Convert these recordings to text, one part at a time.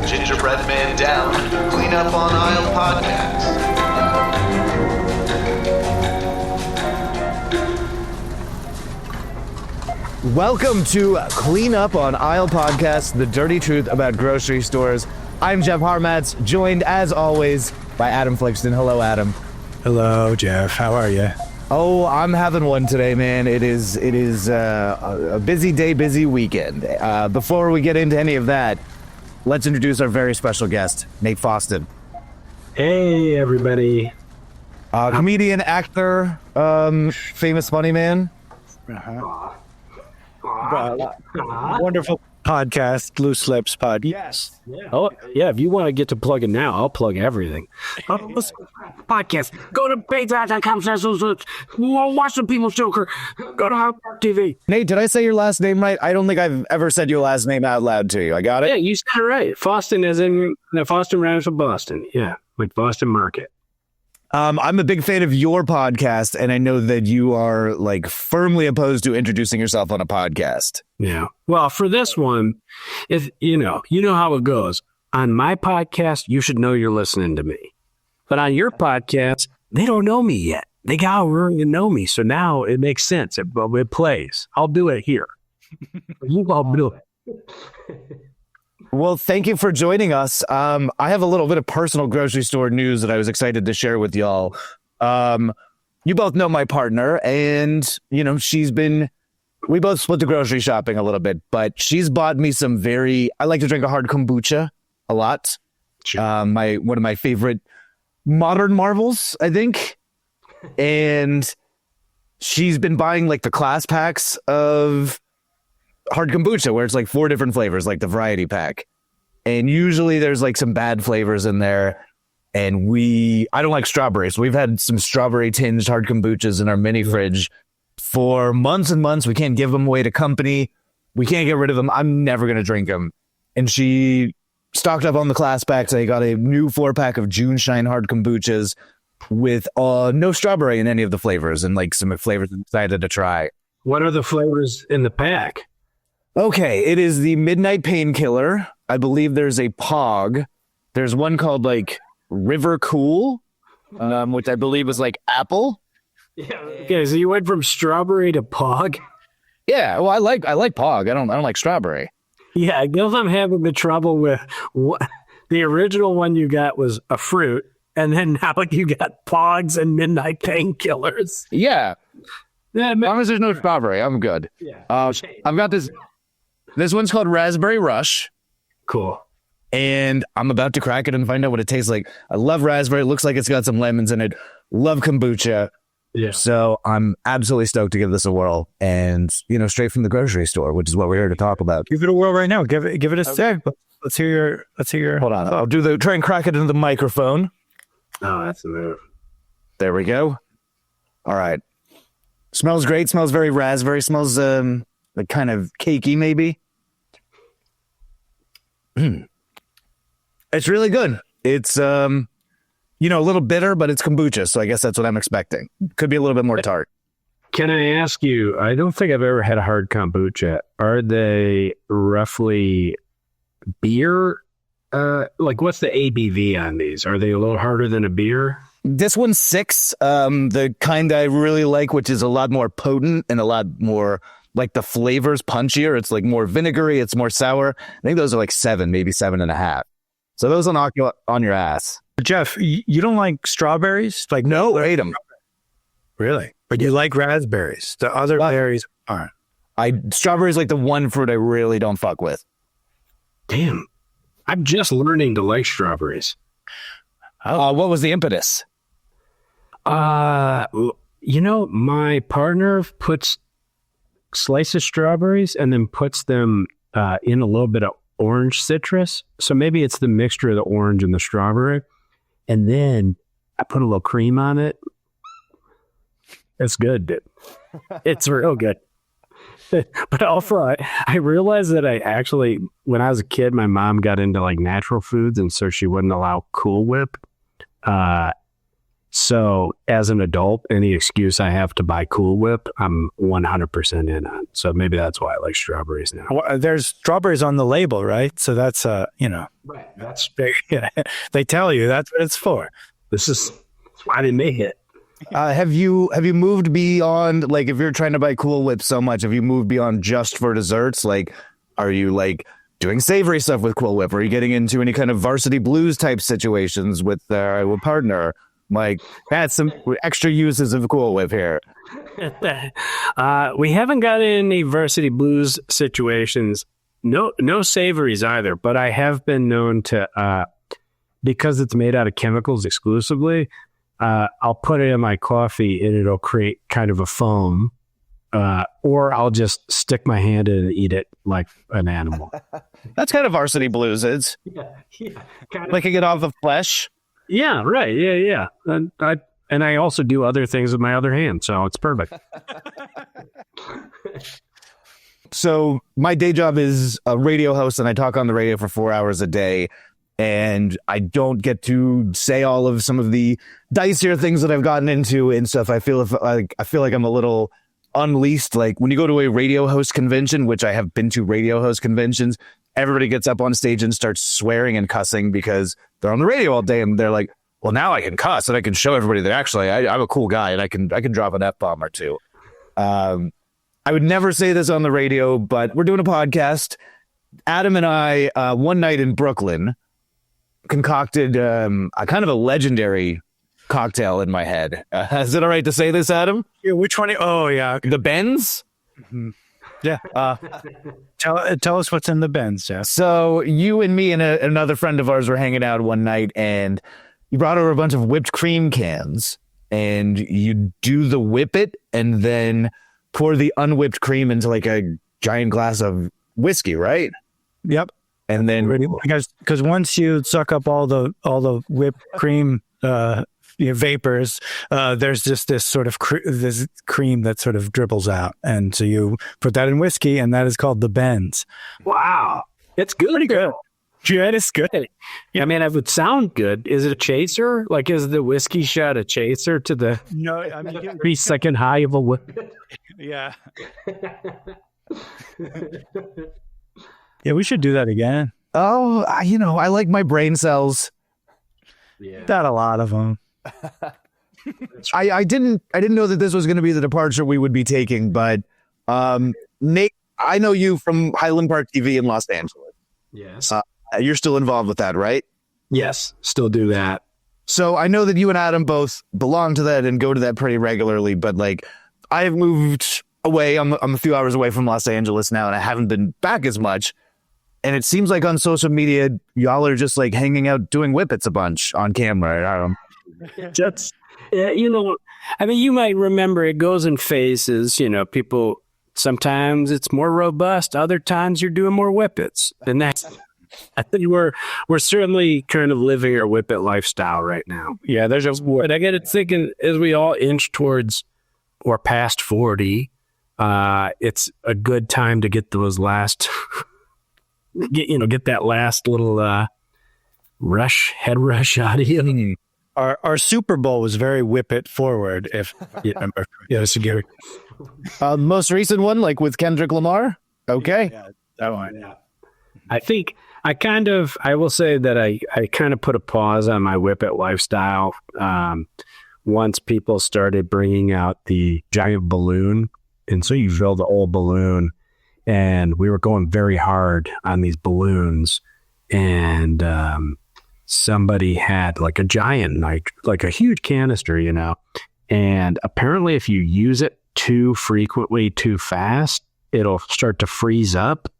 Gingerbread Man Down, Clean Up on Aisle podcast. Welcome to Clean Up on Aisle podcast, the dirty truth about grocery stores. I'm Jef Harmatz, joined as always by Adam Fligsten. Hello, Adam. Hello, Jef. How are you? Oh, I'm having one today, man. It is a busy day, busy weekend. Before we get into any of that, let's introduce our very special guest, Nate Faustyn. Hey, everybody. Comedian, actor, famous funny man. Wonderful podcast, Loose Lips Pod. Yes. Yeah. Oh, yeah. If you want to get to plugging now, I'll plug everything. Podcast. Go to patreon.com/. Watch some people Joker. Go to Hot TV. Nate, did I say your last name right? I don't think I've ever said your last name out loud to you. I got it? Yeah, you said it right. Faustyn is in the Faustyn rhymes with Boston. Yeah, with Boston Market. I'm a big fan of your podcast, and I know that you are like firmly opposed to introducing yourself on a podcast. Yeah. Well, for this one, if you know how it goes. On my podcast, you should know you're listening to me. But on your podcast, they don't know me yet. They got to really know me. So now it makes sense. It plays. I'll do it here. You all do it. Well, thank you for joining us. I have a little bit of personal grocery store news that I was excited to share with y'all. You both know my partner, and, we both split the grocery shopping a little bit, but she's bought me I like to drink a hard kombucha a lot. Sure. One of my favorite modern marvels, I think. And she's been buying like the class packs of hard kombucha where it's like 4 different flavors, like the variety pack. And usually there's like some bad flavors in there. And I don't like strawberries. So we've had some strawberry tinged hard kombuchas in our mini fridge for months and months. We can't give them away to company. We can't get rid of them. I'm never going to drink them. And she stocked up on the class packs. I got a new 4-pack of June Shine hard kombuchas with no strawberry in any of the flavors, and like some flavors I'm excited to try. What are the flavors in the pack? Okay, it is the Midnight Painkiller. I believe there's a Pog. There's one called like River Cool, which I believe was like apple. Yeah. Okay, so you went from strawberry to Pog? Yeah, well, I like Pog. I don't like strawberry. Yeah, I guess I'm having the trouble with the original one you got was a fruit, and then now you got Pogs and Midnight Painkillers. Yeah. As long as there's no strawberry, I'm good. Yeah. I've got this. This one's called Raspberry Rush. Cool. And I'm about to crack it and find out what it tastes like. I love raspberry. It looks like it's got some lemons in it. Love kombucha. Yeah. So I'm absolutely stoked to give this a whirl. And, straight from the grocery store, which is what we're here to talk about. Give it a whirl right now. Give it a sec. Let's hear your. Hold on. I'll try and crack it into the microphone. Oh, that's the move. There we go. All right. Smells great. Smells very raspberry. Smells like kind of cakey, maybe. It's really good. It's a little bitter, but it's kombucha, so I guess that's what I'm expecting. Could be a little bit more tart. Can I ask you, I don't think I've ever had a hard kombucha. Are they roughly beer? What's the ABV on these? Are they a little harder than a beer? This one's 6. The kind I really like, which is a lot more potent and a lot more like the flavors punchier. It's like more vinegary. It's more sour. I think those are like 7, maybe 7.5. So those will knock you on your ass. Jef, you don't like strawberries? Like no, I hate them. Really? But you like raspberries. The other berries aren't. Strawberries like the one fruit I really don't fuck with. Damn. I'm just learning to like strawberries. What was the impetus? My partner puts slices of strawberries and then puts them in a little bit of orange citrus. So maybe it's the mixture of the orange and the strawberry. And then I put a little cream on it. It's good, dude. It's real good. But also, I realized that when I was a kid, my mom got into like natural foods, and so she wouldn't allow Cool Whip. So as an adult, any excuse I have to buy Cool Whip, I'm 100% in on. So maybe that's why I like strawberries now. Well, there's strawberries on the label, right? So that's Right. That's they tell you that's what it's for. that's why they make it. Have you moved beyond, like, if you're trying to buy Cool Whip so much, have you moved beyond just for desserts? Like, are you like doing savory stuff with Cool Whip? Are you getting into any kind of Varsity Blues type situations with a partner? Like, that's some extra uses of Cool Whip here. We haven't got any Varsity Blues situations. No savories either. But I have been known to, because it's made out of chemicals exclusively, I'll put it in my coffee and it'll create kind of a foam. Or I'll just stick my hand in and eat it like an animal. That's kind of Varsity Blues. It's Kind of. licking it off the flesh. Yeah, right. Yeah. And I also do other things with my other hand, so it's perfect. So my day job is a radio host, and I talk on the radio for 4 hours a day. And I don't get to say all of some of the dicier things that I've gotten into and stuff. I feel like I'm a little unleashed. Like when you go to a radio host convention, which I have been to radio host conventions, everybody gets up on stage and starts swearing and cussing because they're on the radio all day, and they're like, well, now I can cuss and I can show everybody that actually I'm a cool guy and I can drop an F-bomb or two. I would never say this on the radio, but we're doing a podcast. Adam and I, one night in Brooklyn, concocted a kind of a legendary cocktail in my head. Is it all right to say this, Adam? Yeah, which one? Oh, yeah. The Benz? Mm-hmm. Yeah. Tell us what's in the Benz, Jeff. So you and me and another friend of ours were hanging out one night, and you brought over a bunch of whipped cream cans, and you do the whip it and then pour the unwhipped cream into like a giant glass of whiskey, right? Yep. And then Because once you suck up all the whipped cream vapors, there's just this sort of this cream that sort of dribbles out, and so you put that in whiskey, and that is called the Benz. Wow. It's good. Pretty good. Yeah, it's good. I mean, it would sound good. Is it a chaser? Like, is the whiskey shot a chaser to the No, I mean 3-second high of a whip? yeah. Yeah, we should do that again. oh, I like my brain cells. Yeah. Not a lot of them. I didn't know that this was going to be the departure we would be taking, but Nate, I know you from Highland Park TV in Los Angeles. Yes. You're still involved with that, right? Yes. Still do that. So I know that you and Adam both belong to that and go to that pretty regularly, but like I've moved away. I'm a few hours away from Los Angeles now, and I haven't been back as much. And it seems like on social media, y'all are just like hanging out doing whippets a bunch on camera. That's, I mean, you might remember it goes in phases. People, sometimes it's more robust. Other times you're doing more whippets. And I think we're certainly kind of living our whippet lifestyle right now. Yeah, there's a But I get it thinking as we all inch towards or past 40, it's a good time to get those last, get that last little head rush out of you. Our Super Bowl was very whippet forward. If you remember, so Gary. Most recent one, like with Kendrick Lamar. Okay. Yeah, that one. Yeah. I think I will say that I kind of put a pause on my whippet lifestyle once people started bringing out the giant balloon. And so you fill the old balloon, and we were going very hard on these balloons, and somebody had like a giant, like a huge canister, and apparently if you use it too frequently, too fast, it'll start to freeze up.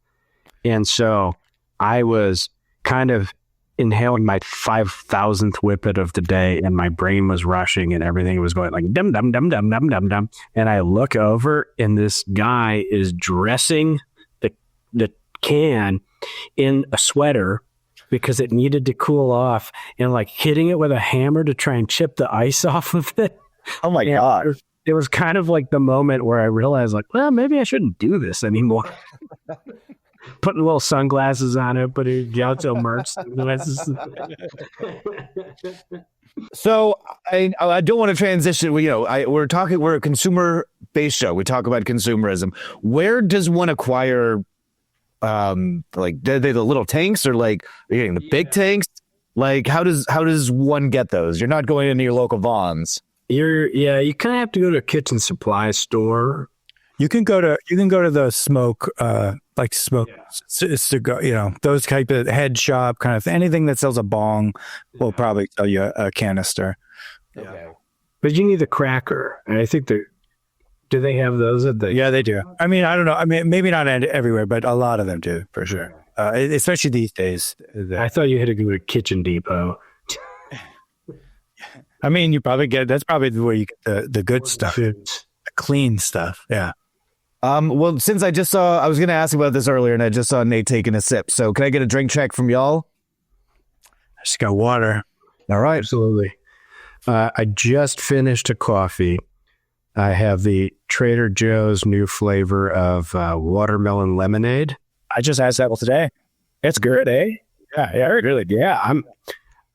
And so I was kind of inhaling my 5,000th whippet of the day, and my brain was rushing and everything was going like dum dum dum dum dum dum dum. And I look over, and this guy is dressing the can in a sweater because it needed to cool off, and like hitting it with a hammer to try and chip the ice off of it. Oh my God. It was kind of like the moment where I realized, like, well, maybe I shouldn't do this anymore. Putting little sunglasses on it, putting Gaucho merch sunglasses. So I don't want to transition. We're a consumer based show. We talk about consumerism. Where does one acquire, like, are they the little tanks, or like are you getting the big tanks? Like, how does one get those? You're not going into your local Vons. You kind of have to go to a kitchen supply store. You can go to the smoke, those type of head shop kind of anything that sells a bong will probably sell you a canister. Okay. But you need the cracker, and I think do they have those at the? Yeah, they do. I mean, I don't know. I mean, maybe not everywhere, but a lot of them do for sure. Especially these days. I thought you had to go to Kitchen Depot. I mean, that's probably where you get the good stuff, the clean stuff. Yeah. Well, since I just saw, I was going to ask about this earlier, and I just saw Nate taking a sip. So can I get a drink check from y'all? I just got water. All right. Absolutely. I just finished a coffee. I have the Trader Joe's new flavor of watermelon lemonade. I just had that today. It's good, eh? Yeah, really. Yeah,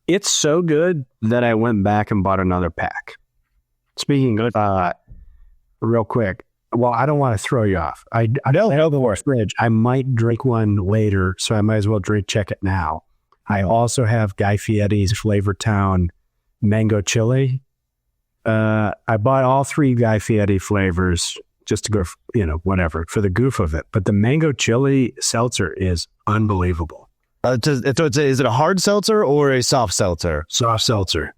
it's so good that I went back and bought another pack. Speaking of, real quick, well, I don't want to throw you off. I don't have the worst fridge. I might drink one later, so I might as well check it now. I also have Guy Fieri's Flavortown mango chili. I bought all 3 Guy Fieri flavors just to go, whatever, for the goof of it. But the mango chili seltzer is unbelievable. Is it a hard seltzer or a soft seltzer? Soft seltzer.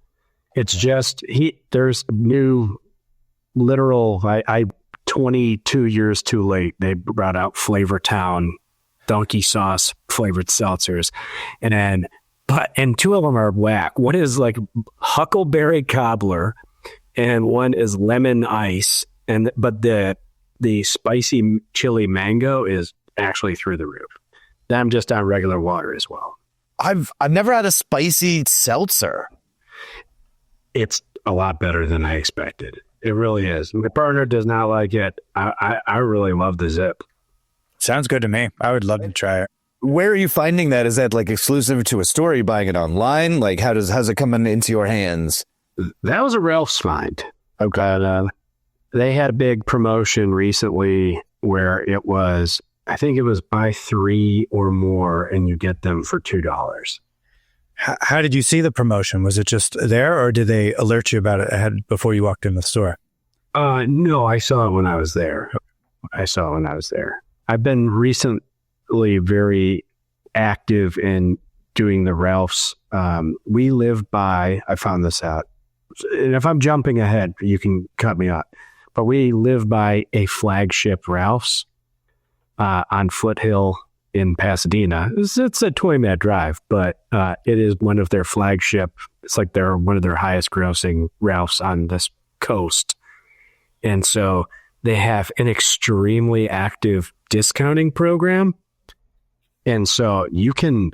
It's just, there's new literal, I 22 years too late, they brought out Flavortown donkey sauce flavored seltzers. And 2 of them are whack. One is like huckleberry cobbler and one is lemon ice. But the spicy chili mango is actually through the roof. I'm just on regular water as well. I've never had a spicy seltzer. It's a lot better than I expected. It really is. My partner does not like it. I really love the zip. Sounds good to me. I would love to try it. Where are you finding that? Is that like exclusive to a store? Are you buying it online? Like, how's it coming into your hands? That was a Ralph's find. Okay. They had a big promotion recently where it was, I think it was buy 3 or more and you get them for $2. How did you see the promotion? Was it just there, or did they alert you about it ahead before you walked in the store? No, I saw it when I was there. I've been recently very active in doing the Ralph's. We live by, I found this out, and if I'm jumping ahead, you can cut me off. But we live by a flagship Ralph's on Foothill in Pasadena. It's a 20-minute drive, but it is one of their flagship. It's like they're one of their highest grossing Ralph's on this coast. And so they have an extremely active discounting program. And so you can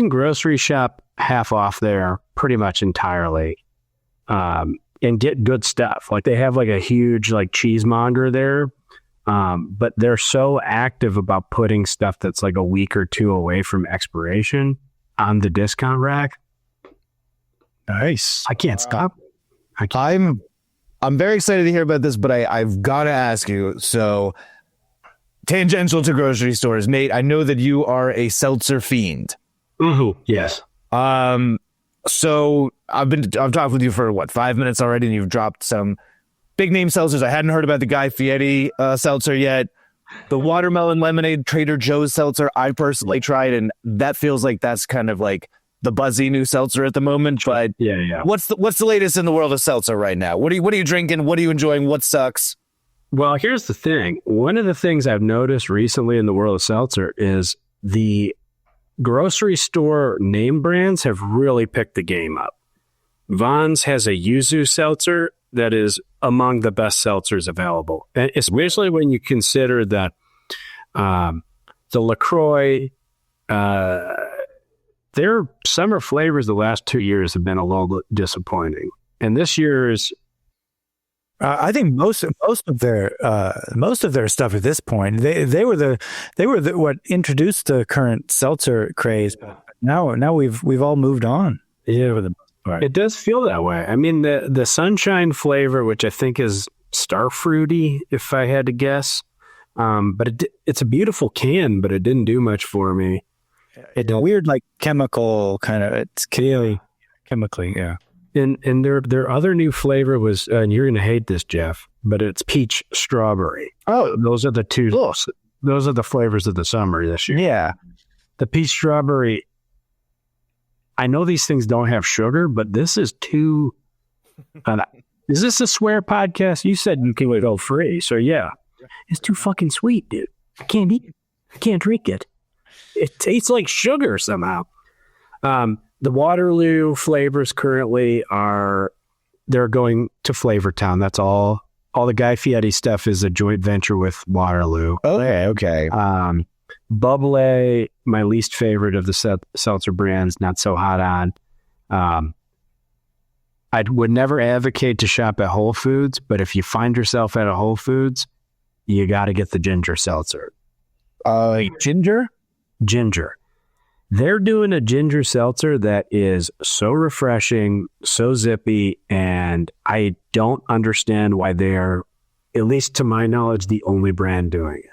grocery shop half off there pretty much entirely. And get good stuff. Like they have like a huge like cheesemonger there. But they're so active about putting stuff that's like a week or 2 away from expiration on the discount rack. Nice. I can't stop. I'm very excited to hear about this, but I've got to ask you. So, tangential to grocery stores, Nate, I know that you are a seltzer fiend. Mm-hmm. Yes. So I've talked with you for 5 minutes already, and you've dropped some big name seltzers. I hadn't heard about the Guy Fieri seltzer yet. The watermelon lemonade Trader Joe's seltzer, I personally tried, and that feels like that's kind of like the buzzy new seltzer at the moment. But yeah. What's the latest in the world of seltzer right now? What are you drinking? What are you enjoying? What sucks? Well, here's the thing. One of the things I've noticed recently in the world of seltzer is the grocery store name brands have really picked the game up. Vons has a yuzu seltzer that is among the best seltzers available, and especially when you consider that the LaCroix, their summer flavors the last 2 years have been a little disappointing, and this year's I think most of their stuff at this point, they were what introduced the current seltzer craze. Now we've all moved on. Yeah, for the most part. It does feel that way. I mean, the sunshine flavor, which I think is star fruity, if I had to guess, but it's a beautiful can, but it didn't do much for me. It's a weird, like chemical kind of. It's clearly chemically, yeah. And their other new flavor was, and you're going to hate this, Jef, but it's peach strawberry. Oh, Those are the two. Those are the flavors of the summer this year. yeah. The peach strawberry. I know these things don't have sugar, but this is too. Is this a swear podcast? You said you can go free, so yeah, it's too fucking sweet, dude. I can't eat it. I can't drink it. It tastes like sugar somehow. The Waterloo flavors currently they're going to Flavor Town. That's all. All the Guy Fieri stuff is a joint venture with Waterloo. Okay. Bubbly, my least favorite of the seltzer brands, not so hot on. I would never advocate to shop at Whole Foods, but if you find yourself at a Whole Foods, you got to get the ginger seltzer. Ginger? Ginger. They're doing a ginger seltzer that is so refreshing, so zippy, and I don't understand why they're, at least to my knowledge, the only brand doing it.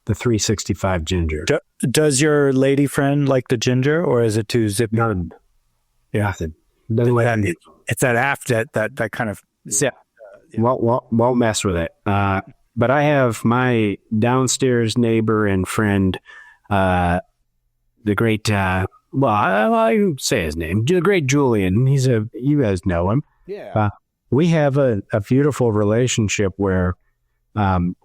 The 365 ginger. Does your lady friend like the ginger, or is it too zippy? None. Yeah. It's that after that kind of zip. Won't mess with it. But I have my downstairs neighbor and friend, the great, I say his name, the great Julian. You guys know him. Yeah. We have a beautiful relationship where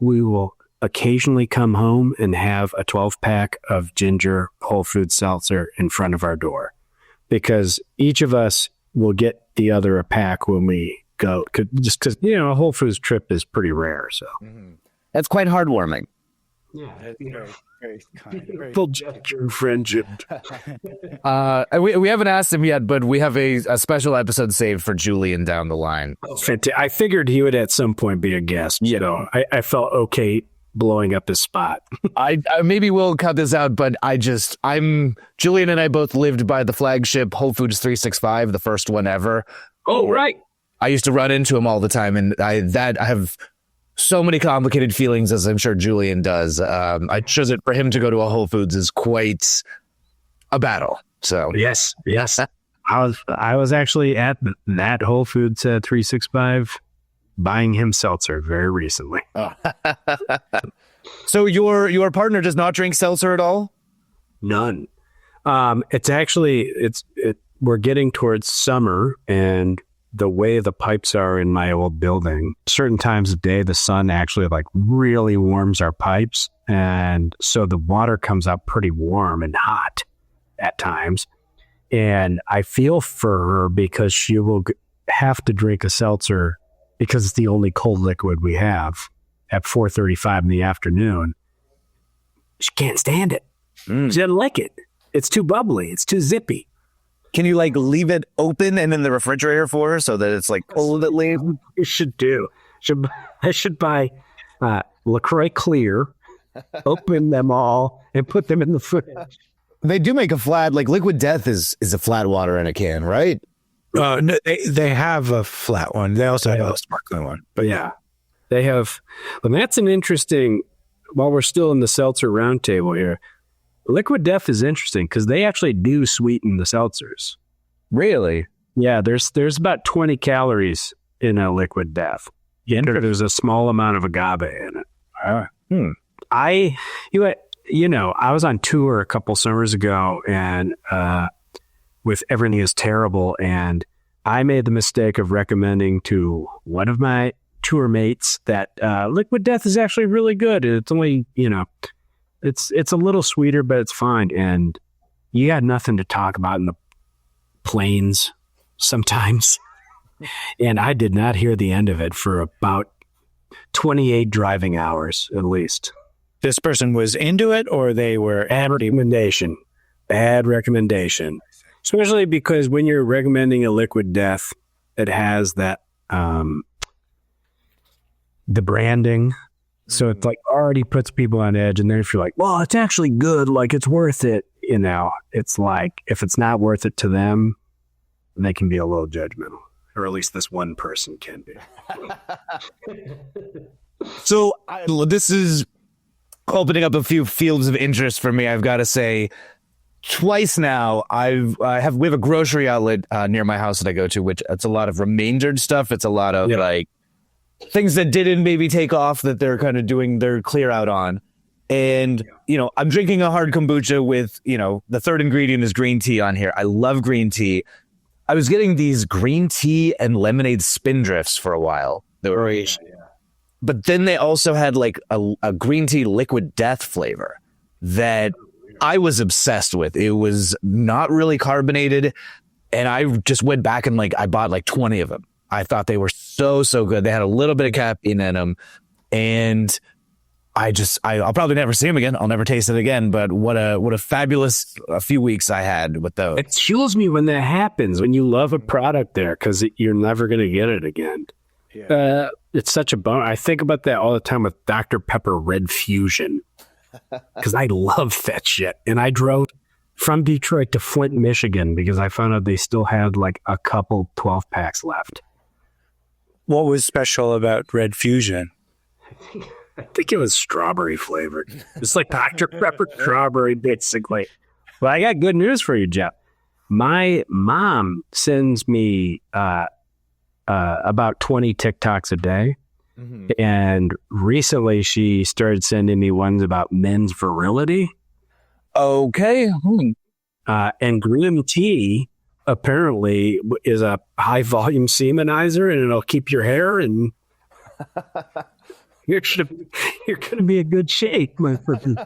we will occasionally come home and have a 12-pack of ginger Whole Foods seltzer in front of our door, because each of us will get the other a pack when we go, just because, a Whole Foods trip is pretty rare. So That's quite heartwarming. Yeah. Very kind. Full gesture of friendship. We haven't asked him yet, but we have a special episode saved for Julian down the line. I figured he would at some point be a guest. I felt okay blowing up his spot. I maybe we'll cut this out, but Julian and I both lived by the flagship Whole Foods 365, the first one ever. Oh, right. I used to run into him all the time, and I have so many complicated feelings, as I'm sure Julian does. I chose it for him to go to a Whole Foods is quite a battle. So yes. I was actually at that Whole Foods 365 buying him seltzer very recently. So your partner does not drink seltzer at all? None. It's actually we're getting towards summer, and the way the pipes are in my old building, certain times of day, the sun actually really warms our pipes. And so the water comes out pretty warm and hot at times. And I feel for her because she will have to drink a seltzer because it's the only cold liquid we have at 4:35 in the afternoon. She can't stand it. She doesn't like it. It's too bubbly. It's too zippy. Can you leave it open and in the refrigerator for her so that it's cold at least? You should do. I should buy LaCroix Clear, open them all, and put them in the fridge. They do make a flat, Liquid Death is a flat water in a can, right? No, they have a flat one. They also have a sparkling one. But yeah, they have. And that's an interesting, while we're still in the seltzer roundtable here, Liquid Death is interesting because they actually do sweeten the seltzers. Really? Yeah, there's about 20 calories in a Liquid Death. There's a small amount of agave in it. I was on tour a couple summers ago, and with Everything Is Terrible, and I made the mistake of recommending to one of my tour mates that Liquid Death is actually really good. It's only, it's a little sweeter, but it's fine. And you got nothing to talk about in the plains sometimes. And I did not hear the end of it for about 28 driving hours, at least. This person was into it, or they were Bad recommendation. Especially because when you're recommending a Liquid Death, it has that the branding. So it's like already puts people on edge. And then if you're like, well, it's actually good, like it's worth it, it's like if it's not worth it to them, they can be a little judgmental, or at least this one person can be. So this is opening up a few fields of interest for me. I've got to say, twice now we have a grocery outlet near my house that I go to, which it's a lot of remaindered stuff. It's a lot of like things that didn't maybe take off that they're kind of doing their clear out on. And, I'm drinking a hard kombucha with, the third ingredient is green tea on here. I love green tea. I was getting these green tea and lemonade spindrifts for a while. They were But then they also had like a green tea liquid death flavor that I was obsessed with. It was not really carbonated. And I just went back and I bought like 20 of them. I thought they were so good. They had a little bit of caffeine in them. And I'll probably never see them again. I'll never taste it again. But what a fabulous few weeks I had with those. It fuels me when that happens, when you love a product there, because you're never going to get it again. Yeah. It's such a bummer. I think about that all the time with Dr. Pepper Red Fusion, because I love that shit. And I drove from Detroit to Flint, Michigan, because I found out they still had like a couple 12 packs left. What was special about Red Fusion? I think it was strawberry flavored. It's like Dr. Pepper strawberry, basically. Well, I got good news for you, Jef. My mom sends me about 20 TikToks a day. Mm-hmm. And recently she started sending me ones about men's virility. Okay. And green tea apparently is a high volume semenizer, and it'll keep your hair, and you're going to be in good shape, my friend.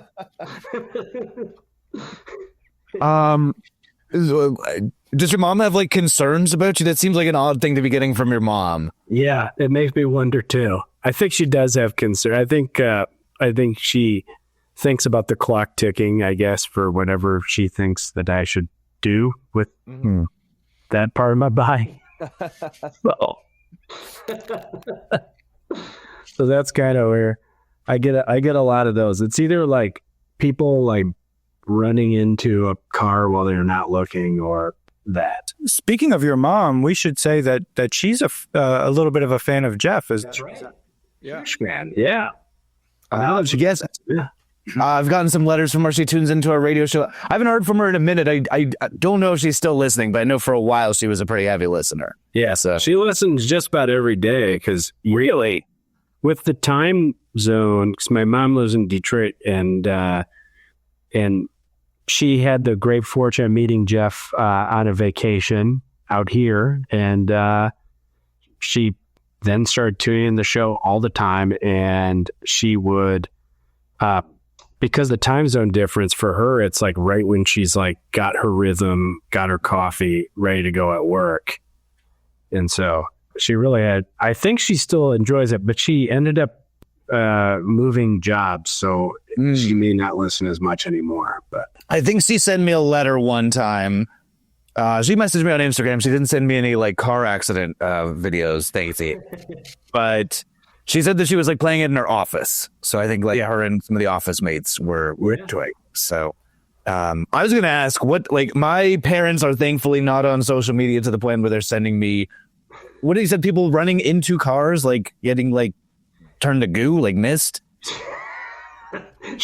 Does your mom have like concerns about you? That seems like an odd thing to be getting from your mom. Yeah, it makes me wonder too. I think she does have concern. I think she thinks about the clock ticking, I guess, for whatever she thinks that I should do with that part of my body. So that's kind of where I get a lot of those. It's either like people like running into a car while they're not looking, or that. Speaking of your mom, we should say that she's a little bit of a fan of Jef. That's right. Yeah. She gets it. Yeah. I've gotten some letters from her. She tunes into our radio show. I haven't heard from her in a minute. I don't know if she's still listening, but I know for a while she was a pretty heavy listener. Yeah, so she listens just about every day, because really, with the time zone, because my mom lives in Detroit, and she had the great fortune of meeting Jef on a vacation out here, and she then started tuning in the show all the time, and she would, because the time zone difference for her, it's like right when she's like got her rhythm, got her coffee, ready to go at work. And so she really had, I think she still enjoys it, but she ended up moving jobs, so she may not listen as much anymore. But I think she sent me a letter one time. She messaged me on Instagram. She didn't send me any like car accident videos, thanksy. But she said that she was like playing it in her office. So I think like her and some of the office mates were into it. So I was going to ask what, like, my parents are thankfully not on social media to the point where they're sending me, what did he said, people running into cars, like getting like turned to goo, like mist.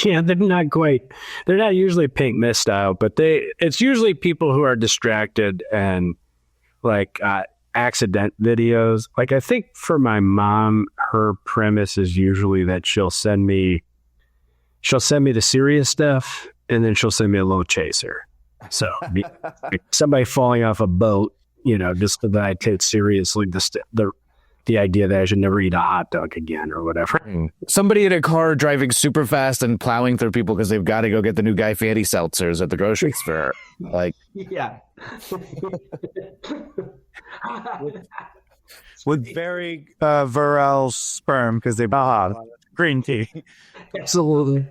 Yeah, they're not usually pink mist style, but it's usually people who are distracted and like accident videos. Like, I think for my mom, her premise is usually that she'll send me the serious stuff, and then she'll send me a little chaser. So like somebody falling off a boat, just so that I take seriously the idea that I should never eat a hot dog again or whatever. Somebody in a car driving super fast and plowing through people because they've got to go get the new Guy Fieri seltzers at the grocery store. Like, yeah. With very virile sperm, because they green tea. Absolutely.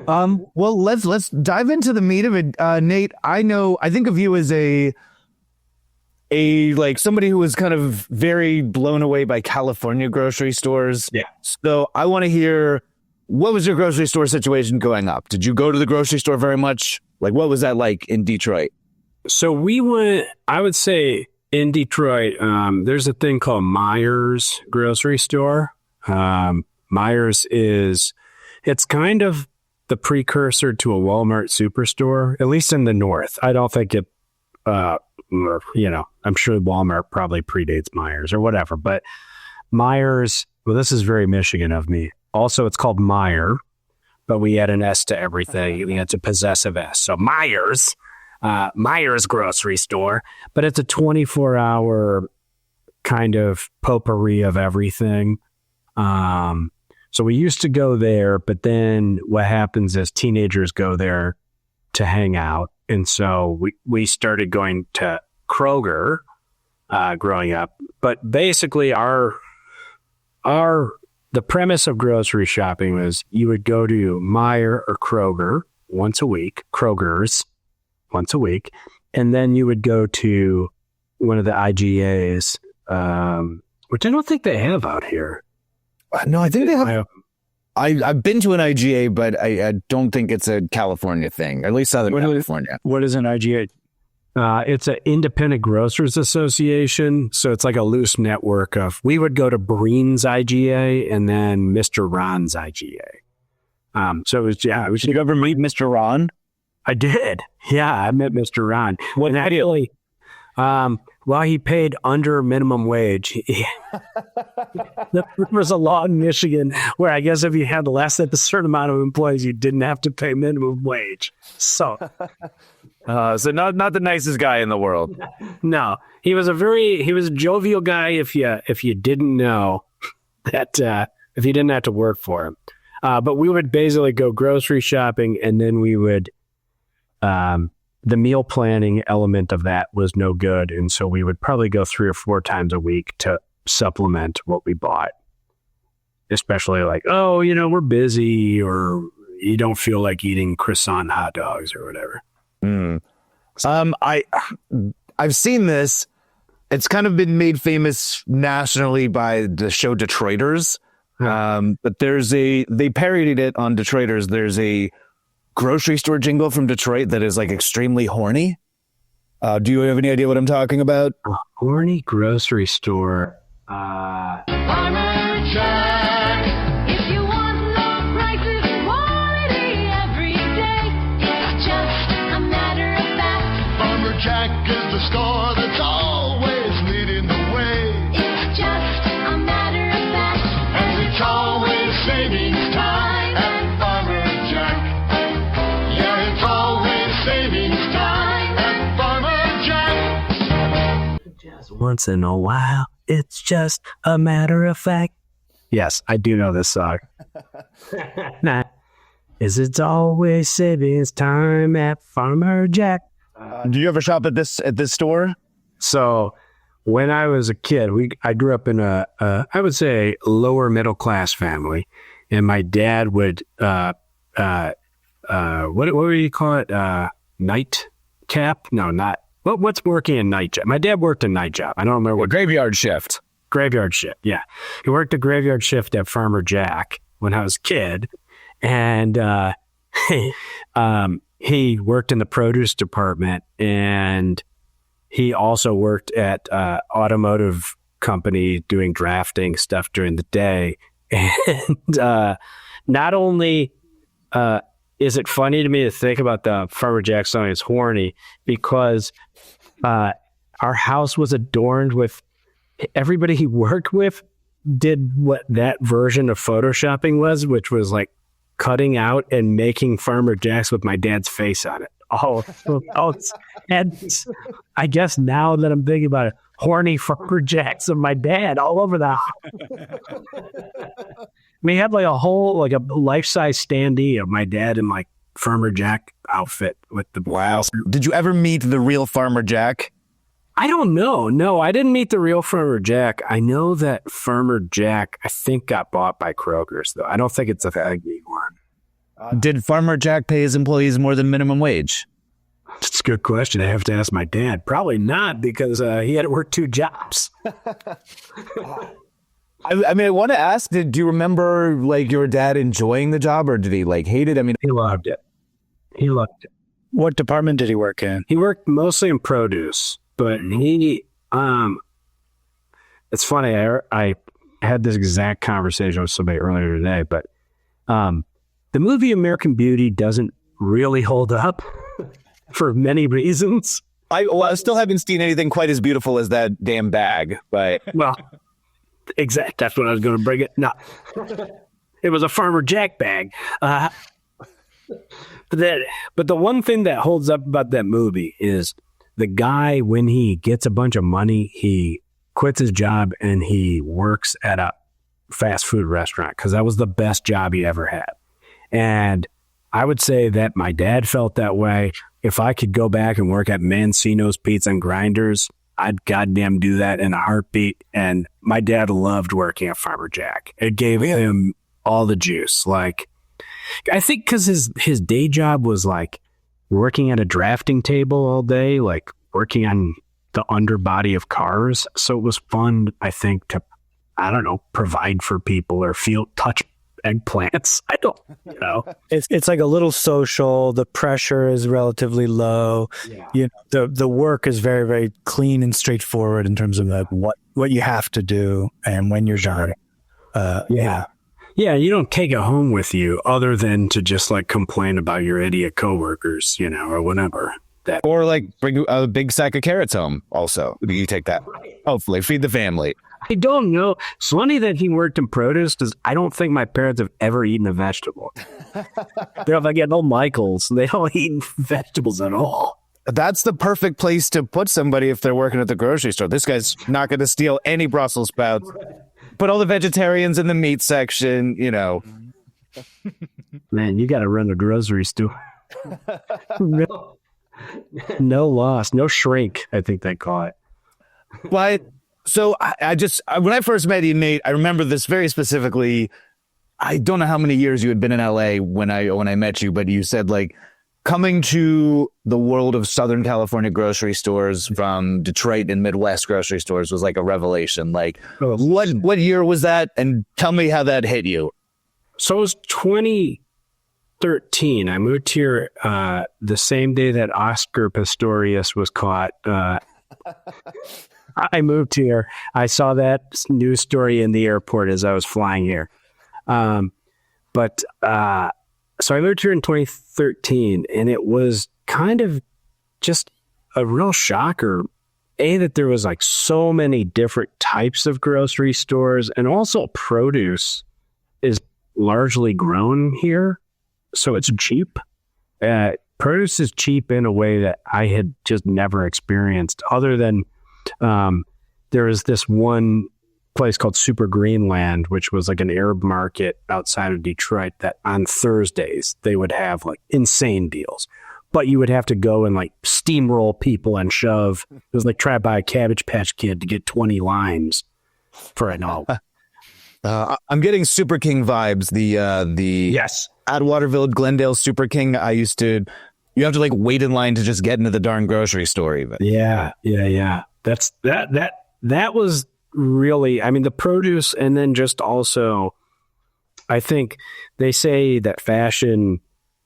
Well, let's dive into the meat of it. Nate, I think of you as a somebody who was kind of very blown away by California grocery stores. Yeah. So I want to hear, what was your grocery store situation going up? Did you go to the grocery store very much? Like, what was that like in Detroit? So we went, I would say in Detroit, there's a thing called Myers grocery store. Myers it's kind of the precursor to a Walmart superstore, at least in the North. I don't think it, I'm sure Walmart probably predates Myers or whatever, but Myers, well, this is very Michigan of me. Also, it's called Meyer, but we add an S to everything. It's a possessive S. So Myers grocery store, but it's a 24-hour kind of potpourri of everything. So we used to go there, but then what happens is teenagers go there to hang out. And so we started going to Kroger growing up. But basically the premise of grocery shopping was you would go to Meijer or Kroger's once a week, and then you would go to one of the IGAs, which I don't think they have out here. No, I think they have. I've been to an IGA, but I don't think it's a California thing, at least Southern California. What is an IGA? It's an Independent Grocers Association. So it's like a loose network of, we would go to Breen's IGA and then Mr. Ron's IGA. So it was, Did you ever meet Mr. Ron? I did. Yeah, I met Mr. Ron. What actually? Well, he paid under minimum wage. There was a law in Michigan where I guess if you had less than a certain amount of employees, you didn't have to pay minimum wage. So, so not the nicest guy in the world. No, he was a jovial guy. If you didn't know that, if you didn't have to work for him, but we would basically go grocery shopping, and then we would. The meal planning element of that was no good. And so we would probably go 3 or 4 times a week to supplement what we bought. Especially like, we're busy, or you don't feel like eating croissant hot dogs or whatever. I've seen this. It's kind of been made famous nationally by the show Detroiters. But they parodied it on Detroiters. There's a grocery store jingle from Detroit that is like extremely horny. Do you have any idea what I'm talking about? A horny grocery store. Farmer Jack. If you want low prices and quality every day, it's just a matter of fact. Farmer Jack is the store that's always leading the way. It's just a matter of fact. And it's always savings time at Farmer Jack. Yeah, it's always savings time at Farmer Jack. Just once in a while, it's just a matter of fact. Yes, I do know this song. It's always savings time at Farmer Jack. Do you ever shop at this store? So when I was a kid, I grew up in a I would say lower middle class family, and my dad would what do you call it? Nightcap? No, not what's working a night job. My dad worked a night job. I don't remember what Graveyard shift. Graveyard shift. Yeah, he worked a graveyard shift at Farmer Jack when I was a kid, and he worked in the produce department, and he also worked at automotive company doing drafting stuff during the day. And not only is it funny to me to think about the Farmer Jack song is horny, because our house was adorned with everybody he worked with did what that version of photoshopping was, which was like cutting out and making Farmer Jacks with my dad's face on it. And I guess now that I'm thinking about it, horny Farmer Jacks of my dad all over the house. We had like a life-size standee of my dad in like Farmer Jack outfit with the Wow. Did you ever meet the real Farmer Jack? I don't know. No, I didn't meet the real Farmer Jack. I know that Farmer Jack, I think, got bought by Kroger's, though. I don't think it's a Aggie one. Did Farmer Jack pay his employees more than minimum wage? That's a good question. I have to ask my dad. Probably not, because he had to work 2 jobs. I mean, I want to ask, do you remember like your dad enjoying the job, or did he like hate it? I mean, He loved it. He loved it. What department did he work in? He worked mostly in produce, but he, it's funny. I had this exact conversation with somebody earlier today, but the movie American Beauty doesn't really hold up for many reasons. I still haven't seen anything quite as beautiful as that damn bag, but Well, exact. That's what I was going to bring it. No, it was a Farmer Jack bag. But the one thing that holds up about that movie is the guy, when he gets a bunch of money, he quits his job and he works at a fast food restaurant because that was the best job he ever had. And I would say that my dad felt that way. If I could go back and work at Mancino's Pizza and Grinders, I'd goddamn do that in a heartbeat. And my dad loved working at Farmer Jack. It gave him all the juice. Like, I think because his day job was like working at a drafting table all day, like working on the underbody of cars. So it was fun, I think, to, I don't know, provide for people or touch eggplants. I don't, It's like a little social. The pressure is relatively low. Yeah. You know, the work is very, very clean and straightforward in terms of like what you have to do and when you're done. Yeah. Yeah, you don't take it home with you other than to just like complain about your idiot coworkers, or whatever. or like bring a big sack of carrots home. Also, you take that. Hopefully, feed the family. I don't know. It's funny that he worked in produce because I don't think my parents have ever eaten a vegetable. They're like, no Michaels. They don't eat vegetables at all. That's the perfect place to put somebody if they're working at the grocery store. This guy's not going to steal any Brussels sprouts. Put all the vegetarians in the meat section, Man, you got to run a grocery store. No loss, no shrink, I think they call it. But so when I first met you, Nate, I remember this very specifically. I don't know how many years you had been in LA when I met you, but you said like coming to the world of Southern California grocery stores from Detroit and Midwest grocery stores was like a revelation. Like, what year was that? And tell me how that hit you. So it was 2013. I moved here the same day that Oscar Pistorius was caught. I moved here. I saw that news story in the airport as I was flying here. So I moved here in 2013, and it was kind of just a real shocker. That there was like so many different types of grocery stores, and also produce is largely grown here. So it's cheap. Produce is cheap in a way that I had just never experienced, other than there was this one place called Super Greenland, which was like an Arab market outside of Detroit, that on Thursdays they would have like insane deals, but you would have to go and like steamroll people and shove. It was like try to buy a Cabbage Patch Kid to get 20 limes for an hour. I'm getting Super King vibes. The Yes. Atwaterville, Glendale Super King. You have to like wait in line to just get into the darn grocery store even. Yeah. That was really, I mean, the produce, and then just also, I think they say that fashion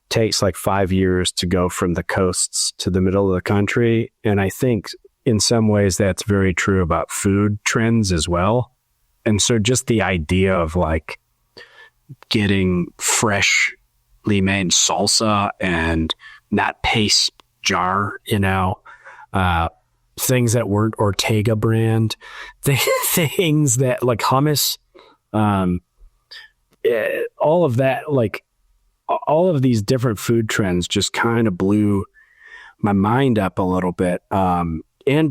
takes like 5 years to go from the coasts to the middle of the country. And I think in some ways that's very true about food trends as well. And so just the idea of like getting freshly made salsa and not paste jar, things that weren't Ortega brand, things that like hummus, all of that, like all of these different food trends just kind of blew my mind up a little bit. And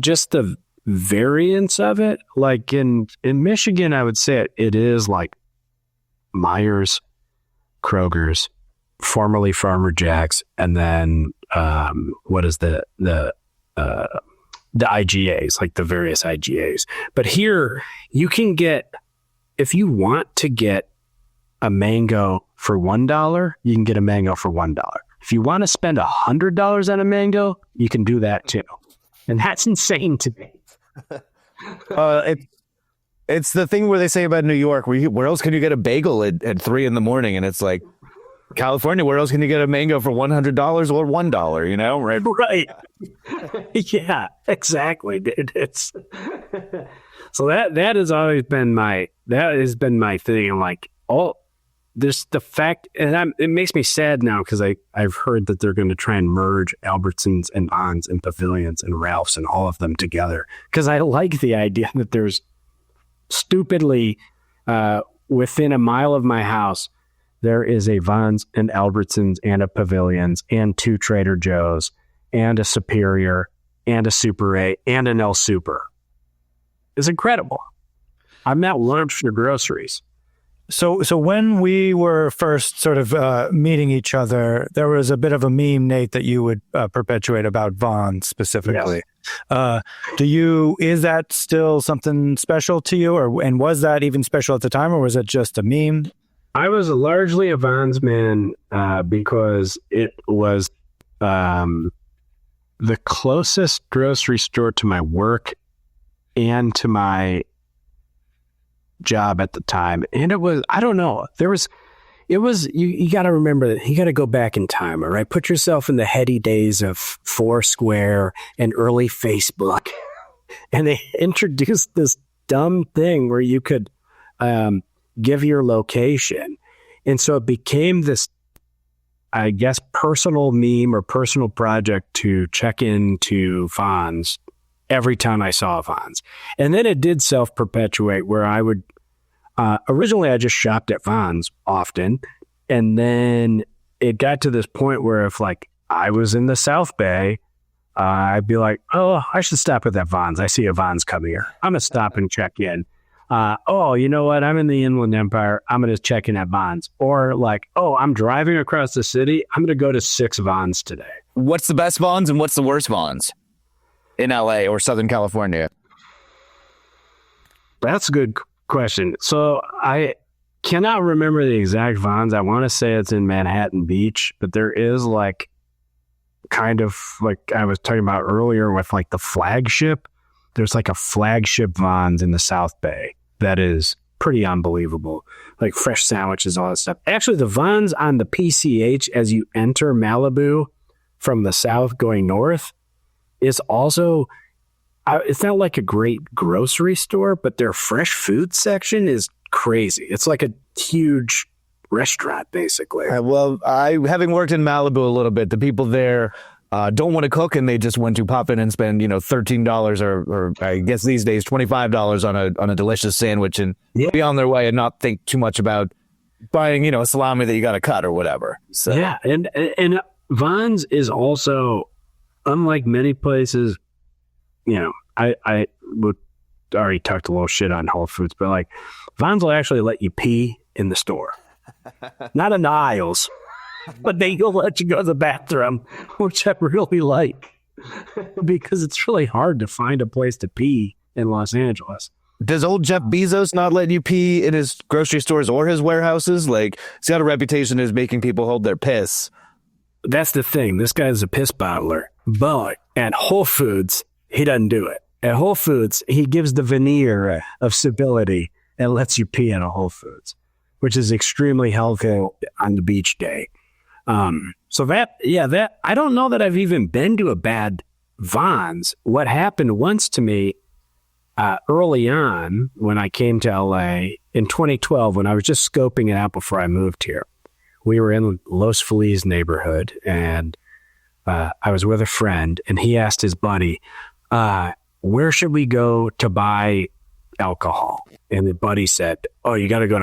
just the variance of it, like in Michigan, I would say it is like Myers, Kroger's, formerly Farmer Jack's, and then what is the IGAs, like the various IGAs. But here you can get, if you want to get a mango for $1, you can get a mango for $1. If you want to spend $100 on a mango, you can do that too. And that's insane to me. It's the thing where they say about New York, where else can you get a bagel at 3 a.m? And it's like, California, where else can you get a mango for $100 or $1, you know? Right. Right. Yeah, exactly, dude. It's so that has always been my thing. I'm like, this the fact, and it makes me sad now because I've heard that they're going to try and merge Albertsons and Vons and Pavilions and Ralph's and all of them together, because I like the idea that there's stupidly within a mile of my house there is a Vons and Albertsons and a Pavilions and 2 Trader Joe's and a Superior and a Super 8 and an El Super. It's incredible. I'm not lunch for groceries. So when we were first sort of meeting each other, there was a bit of a meme, Nate, that you would perpetuate about Vaughn specifically. Yes. Is that still something special to you, and was that even special at the time, or was it just a meme? I was largely a Vons man because it was the closest grocery store to my work and to my job at the time. And it was, I don't know, you got to remember that you got to go back in time, all right? Put yourself in the heady days of Foursquare and early Facebook. And they introduced this dumb thing where you could give your location. And so it became this, I guess, personal meme or personal project to check into Vons every time I saw Vons. And then it did self-perpetuate where I would, originally I just shopped at Vons often. And then it got to this point where if like I was in the South Bay, I'd be like, oh, I should stop at that Vons. I see a Vons coming here. I'm going to stop and check in. You know what? I'm in the Inland Empire. I'm going to check in at Vons. Or like, I'm driving across the city. I'm going to go to 6 Vons today. What's the best Vons and what's the worst Vons in LA or Southern California? That's a good question. So I cannot remember the exact Vons. I want to say it's in Manhattan Beach, but there is like kind of like I was talking about earlier with like the flagship. There's like a flagship Vons in the South Bay that is pretty unbelievable. Like fresh sandwiches, all that stuff. Actually, the Vons on the PCH as you enter Malibu from the south going north is also, it's not like a great grocery store, but their fresh food section is crazy. It's like a huge restaurant, basically. Having worked in Malibu a little bit, the people there don't want to cook, and they just want to pop in and spend, $13 or I guess these days $25 on a delicious sandwich and be on their way and not think too much about buying, a salami that you got to cut or whatever. So yeah, and Vons is also, unlike many places, I would already talked a little shit on Whole Foods, but like Vons will actually let you pee in the store, not in the aisles. But they'll let you go to the bathroom, which I really like because it's really hard to find a place to pee in Los Angeles. Does old Jeff Bezos not let you pee in his grocery stores or his warehouses? Like, he's got a reputation as making people hold their piss. That's the thing. This guy's a piss bottler. But at Whole Foods, he doesn't do it. At Whole Foods, he gives the veneer of civility and lets you pee in a Whole Foods, which is extremely helpful on the beach day. So that I don't know that I've even been to a bad Vons. What happened once to me early on when I came to LA in 2012, when I was just scoping it out before I moved here, we were in Los Feliz neighborhood, and I was with a friend, and he asked his buddy, where should we go to buy alcohol? And the buddy said, you gotta go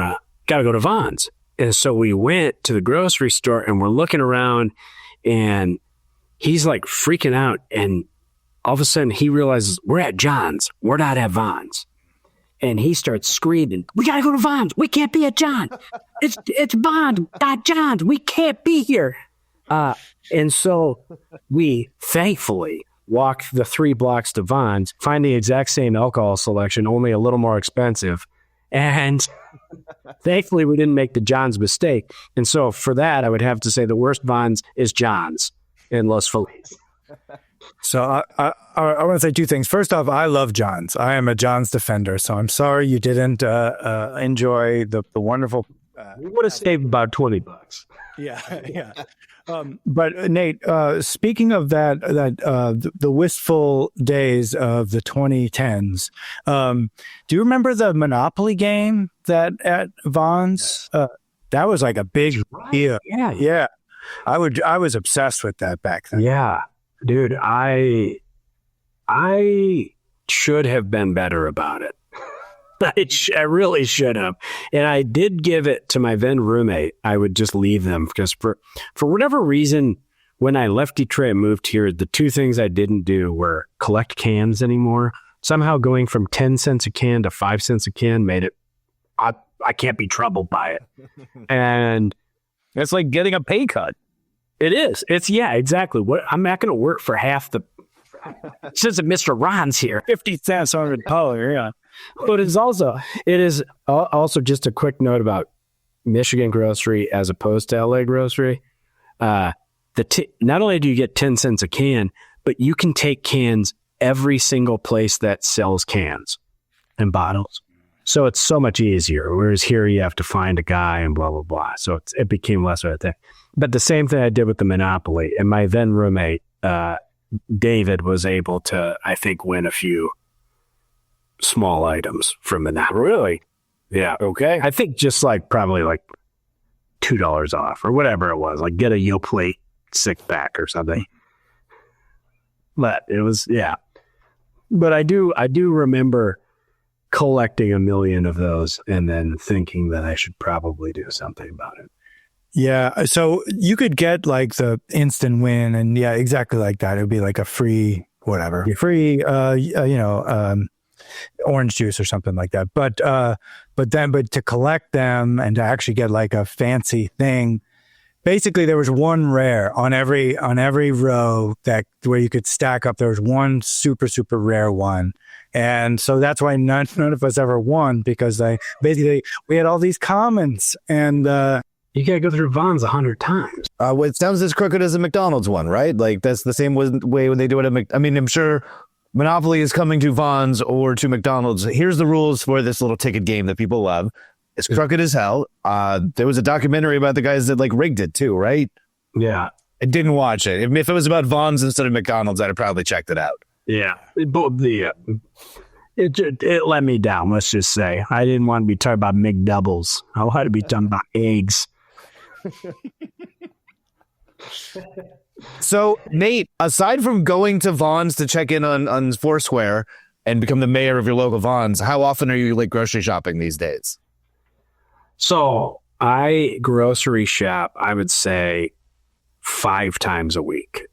to Vons. And so we went to the grocery store and we're looking around, and he's like freaking out. And all of a sudden he realizes we're at John's. We're not at Vons. And he starts screaming, we got to go to Vons. We can't be at John's. It's Vons, not John's. We can't be here. And so we thankfully walk the 3 blocks to Vons, find the exact same alcohol selection, only a little more expensive. And thankfully, we didn't make the John's mistake. And so for that, I would have to say the worst Vons is John's in Los Feliz. So I want to say two things. First off, I love John's. I am a John's defender. So I'm sorry you didn't enjoy the wonderful. We would have saved about $20. Yeah. But Nate, speaking of the wistful days of the 2010s, do you remember the Monopoly game that at Vons? That was like a big deal. Yeah. I was obsessed with that back then. Yeah, dude, I should have been better about it. I really should have. And I did give it to my then roommate. I would just leave them because for whatever reason, when I left Detroit and moved here, the two things I didn't do were collect cans anymore. Somehow going from 10 cents a can to 5 cents a can made it, I can't be troubled by it. And It's like getting a pay cut. it is. It's, yeah, exactly. I'm not going to work for half the, since Mr. Ron's here. 50 cents on the dollar, yeah. But it is also just a quick note about Michigan grocery as opposed to LA grocery. Not only do you get 10 cents a can, but you can take cans every single place that sells cans and bottles. So it's so much easier. Whereas here you have to find a guy and blah, blah, blah. So it became less of a thing. But the same thing I did with the Monopoly. And my then roommate, David, was able to, I think, win a few small items from Monopoly. Really? Yeah. Okay. I think just probably $2 off or whatever it was. Like get a Yoplait 6-pack or something. But it was, yeah. But I do remember collecting a million of those and then thinking that I should probably do something about it. Yeah. So you could get like the instant win and yeah, exactly like that. It would be like a free, whatever, free, orange juice or something like that. But to collect them and to actually get like a fancy thing, basically there was one rare on every row where you could stack up. There was one super, super rare one. And so that's why none of us ever won, because we had all these commons and, You got to go through Vons 100 times. It sounds as crooked as a McDonald's one, right? Like that's the same way when they do it at I'm sure Monopoly is coming to Vons or to McDonald's. Here's the rules for this little ticket game that people love. It's crooked as hell. There was a documentary about the guys that rigged it too, right? Yeah. I didn't watch it. If it was about Vons instead of McDonald's, I'd have probably checked it out. Yeah. It let me down, let's just say. I didn't want to be talking about McDoubles. I wanted to be talking about eggs. So, Nate, aside from going to Vons to check in on Foursquare and become the mayor of your local Vons, how often are you grocery shopping these days? So I grocery shop, I would say 5 times a week.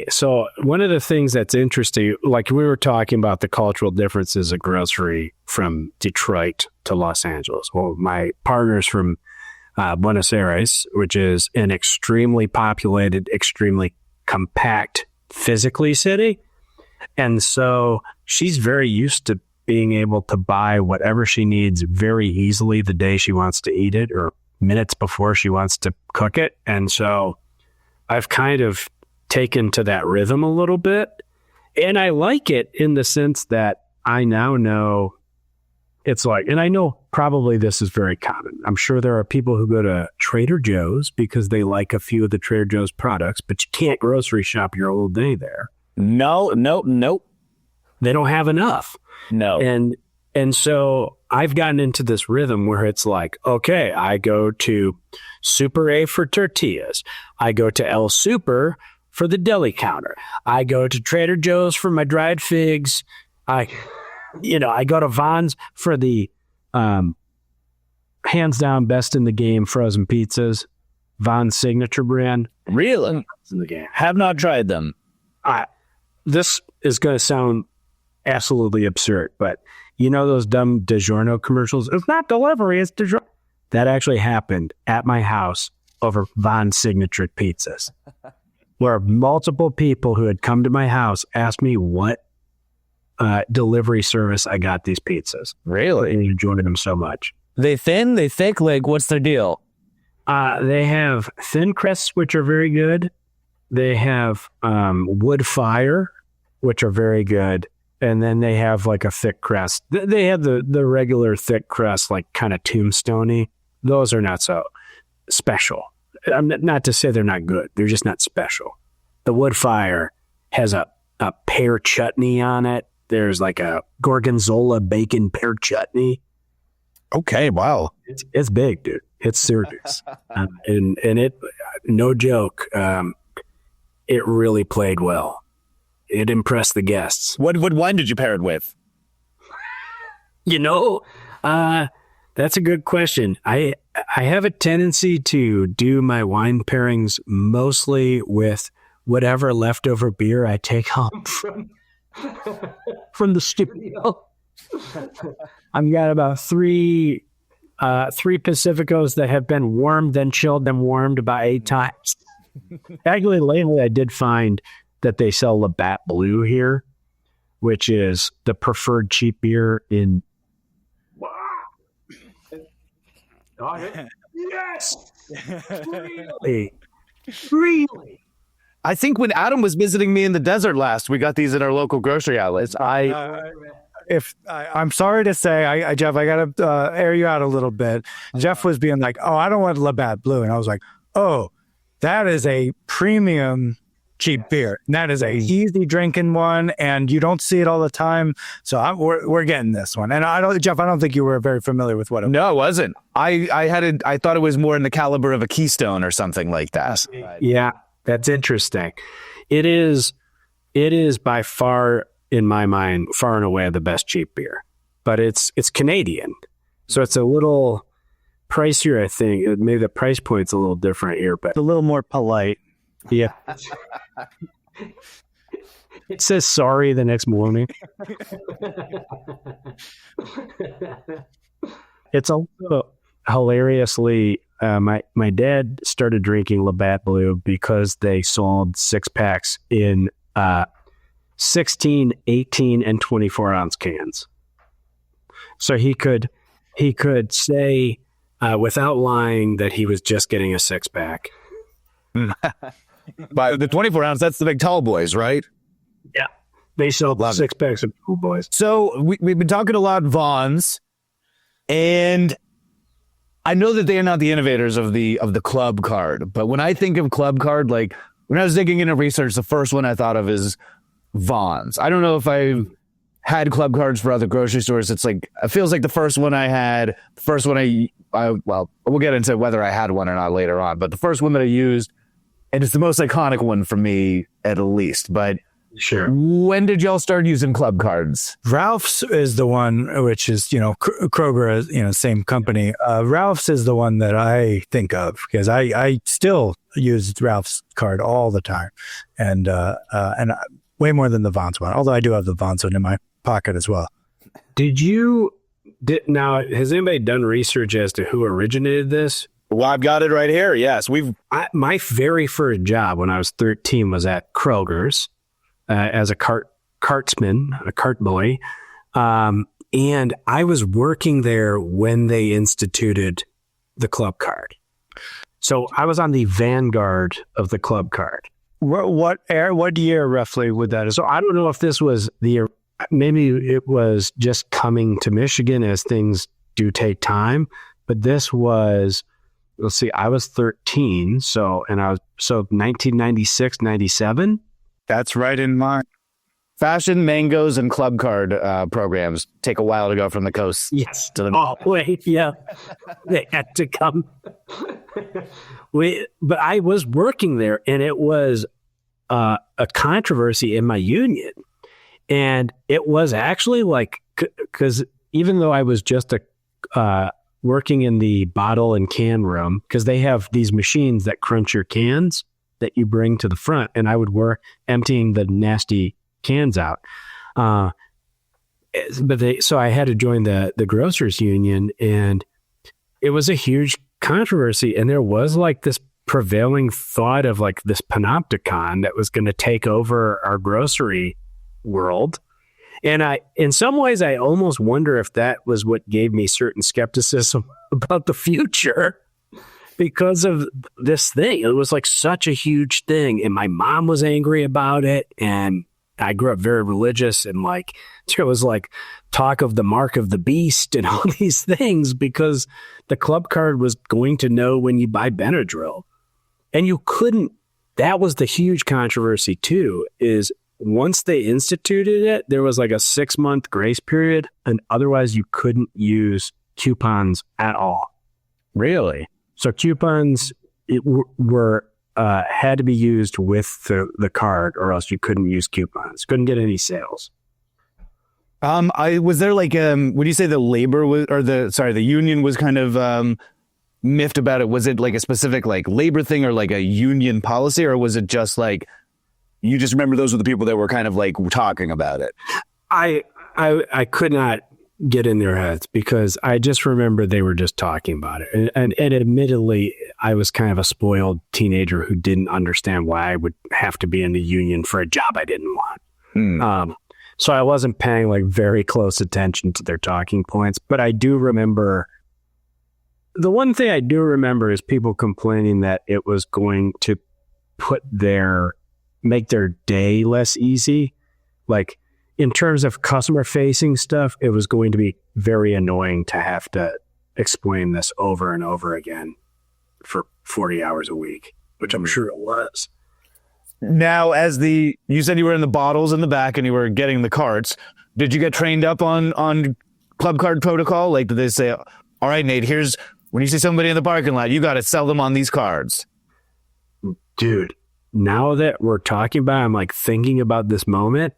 So one of the things that's interesting, like we were talking about the cultural differences of grocery from Detroit to Los Angeles. Well, my partner's from Buenos Aires, which is an extremely populated, extremely compact physically city. And so she's very used to being able to buy whatever she needs very easily the day she wants to eat it or minutes before she wants to cook it. And so I've kind of taken to that rhythm a little bit. And I like it in the sense that I now know and I know probably this is very common. I'm sure there are people who go to Trader Joe's because they like a few of the Trader Joe's products, but you can't grocery shop your whole day there. No. They don't have enough. No. And so I've gotten into this rhythm where it's like, okay, I go to Super A for tortillas. I go to El Super for the deli counter. I go to Trader Joe's for my dried figs. I go to Vons for the hands down best in the game frozen pizzas. Vons signature brand. Really? In the game. Have not tried them. This is going to sound absolutely absurd, but you know those dumb DiGiorno commercials? It's not delivery, it's DiGiorno. That actually happened at my house over Vons signature pizzas, where multiple people who had come to my house asked me what delivery service I got these pizzas. Really? And enjoyed them so much. They thin? They thick? Like, what's their deal? They have thin crusts, which are very good. They have wood fire, which are very good. And then they have like a thick crust. They have the regular thick crust, like kind of tombstone-y. Those are not so special. Not to say they're not good. They're just not special. The wood fire has a pear chutney on it. There's like a gorgonzola bacon pear chutney. Okay, wow. It's big, dude. It's serious. And it, no joke, it really played well. It impressed the guests. What wine did you pair it with? That's a good question. I have a tendency to do my wine pairings mostly with whatever leftover beer I take home from the studio. I've got about three Pacificos that have been warmed, then chilled, then warmed about 8 times. Actually, lately I did find that they sell Labatt Blue here, which is the preferred cheap beer in. Yes, really. I think when Adam was visiting me in the desert last, we got these at our local grocery outlets. I'm sorry to say, Jeff, I got to air you out a little bit. Jeff was being like, "Oh, I don't want Labatt Blue," and I was like, "Oh, that is a premium cheap beer. And that is a easy drinking one, and you don't see it all the time. So we're getting this one." And Jeff, I don't think you were very familiar with what it was. No, I wasn't. I thought it was more in the caliber of a Keystone or something like that. Yeah, that's interesting. It is by far, in my mind, far and away the best cheap beer. But it's Canadian, so it's a little pricier, I think. Maybe the price point's a little different here, but It's a little more polite. yeah. It says sorry the next morning. It's also hilariously, my dad started drinking Labatt Blue because they sold 6-packs in 16, 18, and 24-ounce cans. So he could say without lying that he was just getting a 6-pack. By the 24 ounce, that's the big tall boys, right? Yeah. They sold Love 6-packs of Cool Boys. So we've been talking a lot Vaughn's, and I know that they are not the innovators of the club card. But when I think of club card, like when I was digging into research, the first one I thought of is Vaughn's. I don't know if I've had club cards for other grocery stores. It's like, it feels like the first one I had, well, we'll get into whether I had one or not later on, but the first one that I used, and it's the most iconic one for me at least. But Sure. when did y'all start using club cards? Ralph's is the one, which is, Kroger is, same company. Ralph's is the one that I think of because I still use Ralph's card all the time. And way more than the Vaughn's one, although I do have the Vaughn's one in my pocket as well. Now, has anybody done research as to who originated this? Well, I've got it right here. Yes, My very first job when I was 13 was at Kroger's as a cartsman, a cart boy. And I was working there when they instituted the club card. So I was on the vanguard of the club card. What year roughly would that? So I don't know if this was maybe it was just coming to Michigan as things do take time, but this was, let's see, I was 13. So 1996, 97. That's right in mine. Fashion, mangoes, and club card programs take a while to go from the coast. Yes. To the Oh, wait. Yeah. They had to come. But I was working there, and it was a controversy in my union. And it was actually like, because even though I was just working in the bottle and can room, because they have these machines that crunch your cans that you bring to the front, and I would work emptying the nasty cans out. So I had to join the grocers union, and it was a huge controversy. And there was like this prevailing thought of like this panopticon that was going to take over our grocery world. And in some ways, I almost wonder if that was what gave me certain skepticism about the future because of this thing. It was like such a huge thing. And my mom was angry about it. And I grew up very religious, and like there was like talk of the mark of the beast and all these things because the club card was going to know when you buy Benadryl. And you couldn't, that was the huge controversy too, is once they instituted it, there was like a 6-month grace period, and otherwise you couldn't use coupons at all. Really? So coupons were had to be used with the card, or else you couldn't use coupons. Couldn't get any sales. Was there like would you say the labor was, or the union was kind of miffed about it? Was it like a specific like labor thing or like a union policy, or was it just like you just remember those were the people that were kind of like talking about it? I could not get in their heads because I just remember they were just talking about it. And admittedly, I was kind of a spoiled teenager who didn't understand why I would have to be in the union for a job I didn't want. So I wasn't paying like very close attention to their talking points, but I do remember, the one thing I do remember is people complaining that it was going to make their day less easy. Like, in terms of customer facing stuff, it was going to be very annoying to have to explain this over and over again for 40 hours a week, which I'm sure it was. Now, you said you were in the bottles in the back and you were getting the carts. Did you get trained up on club card protocol? Like, did they say, all right, Nate, here's when you see somebody in the parking lot, you got to sell them on these cards? Dude, now that we're talking about it, I'm like thinking about this moment.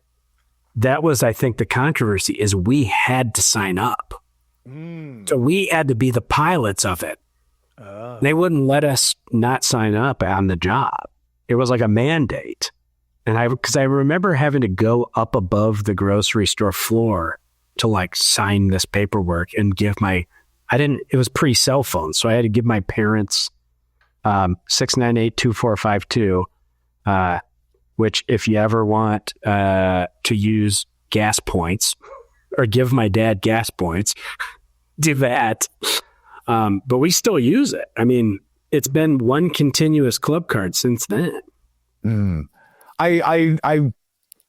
That was, I think, the controversy is we had to sign up. So we had to be the pilots of it. They wouldn't let us not sign up on the job. It was like a mandate. And because I remember having to go up above the grocery store floor to like sign this paperwork and give it was pre-cell phone. So I had to give my parents 698-2452, which if you ever want to use gas points or give my dad gas points, do that. But we still use it. I mean, it's been one continuous club card since then. I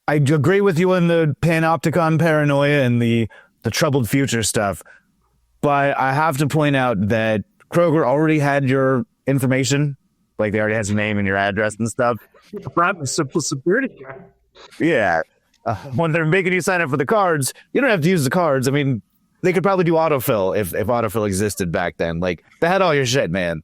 agree with you on the panopticon paranoia and the troubled future stuff, but I have to point out that Kroger already had your information. Like, they already had your name and your address and stuff. Probably simple security card. Yeah. When they're making you sign up for the cards, you don't have to use the cards. I mean, they could probably do autofill if autofill existed back then. Like, they had all your shit, man.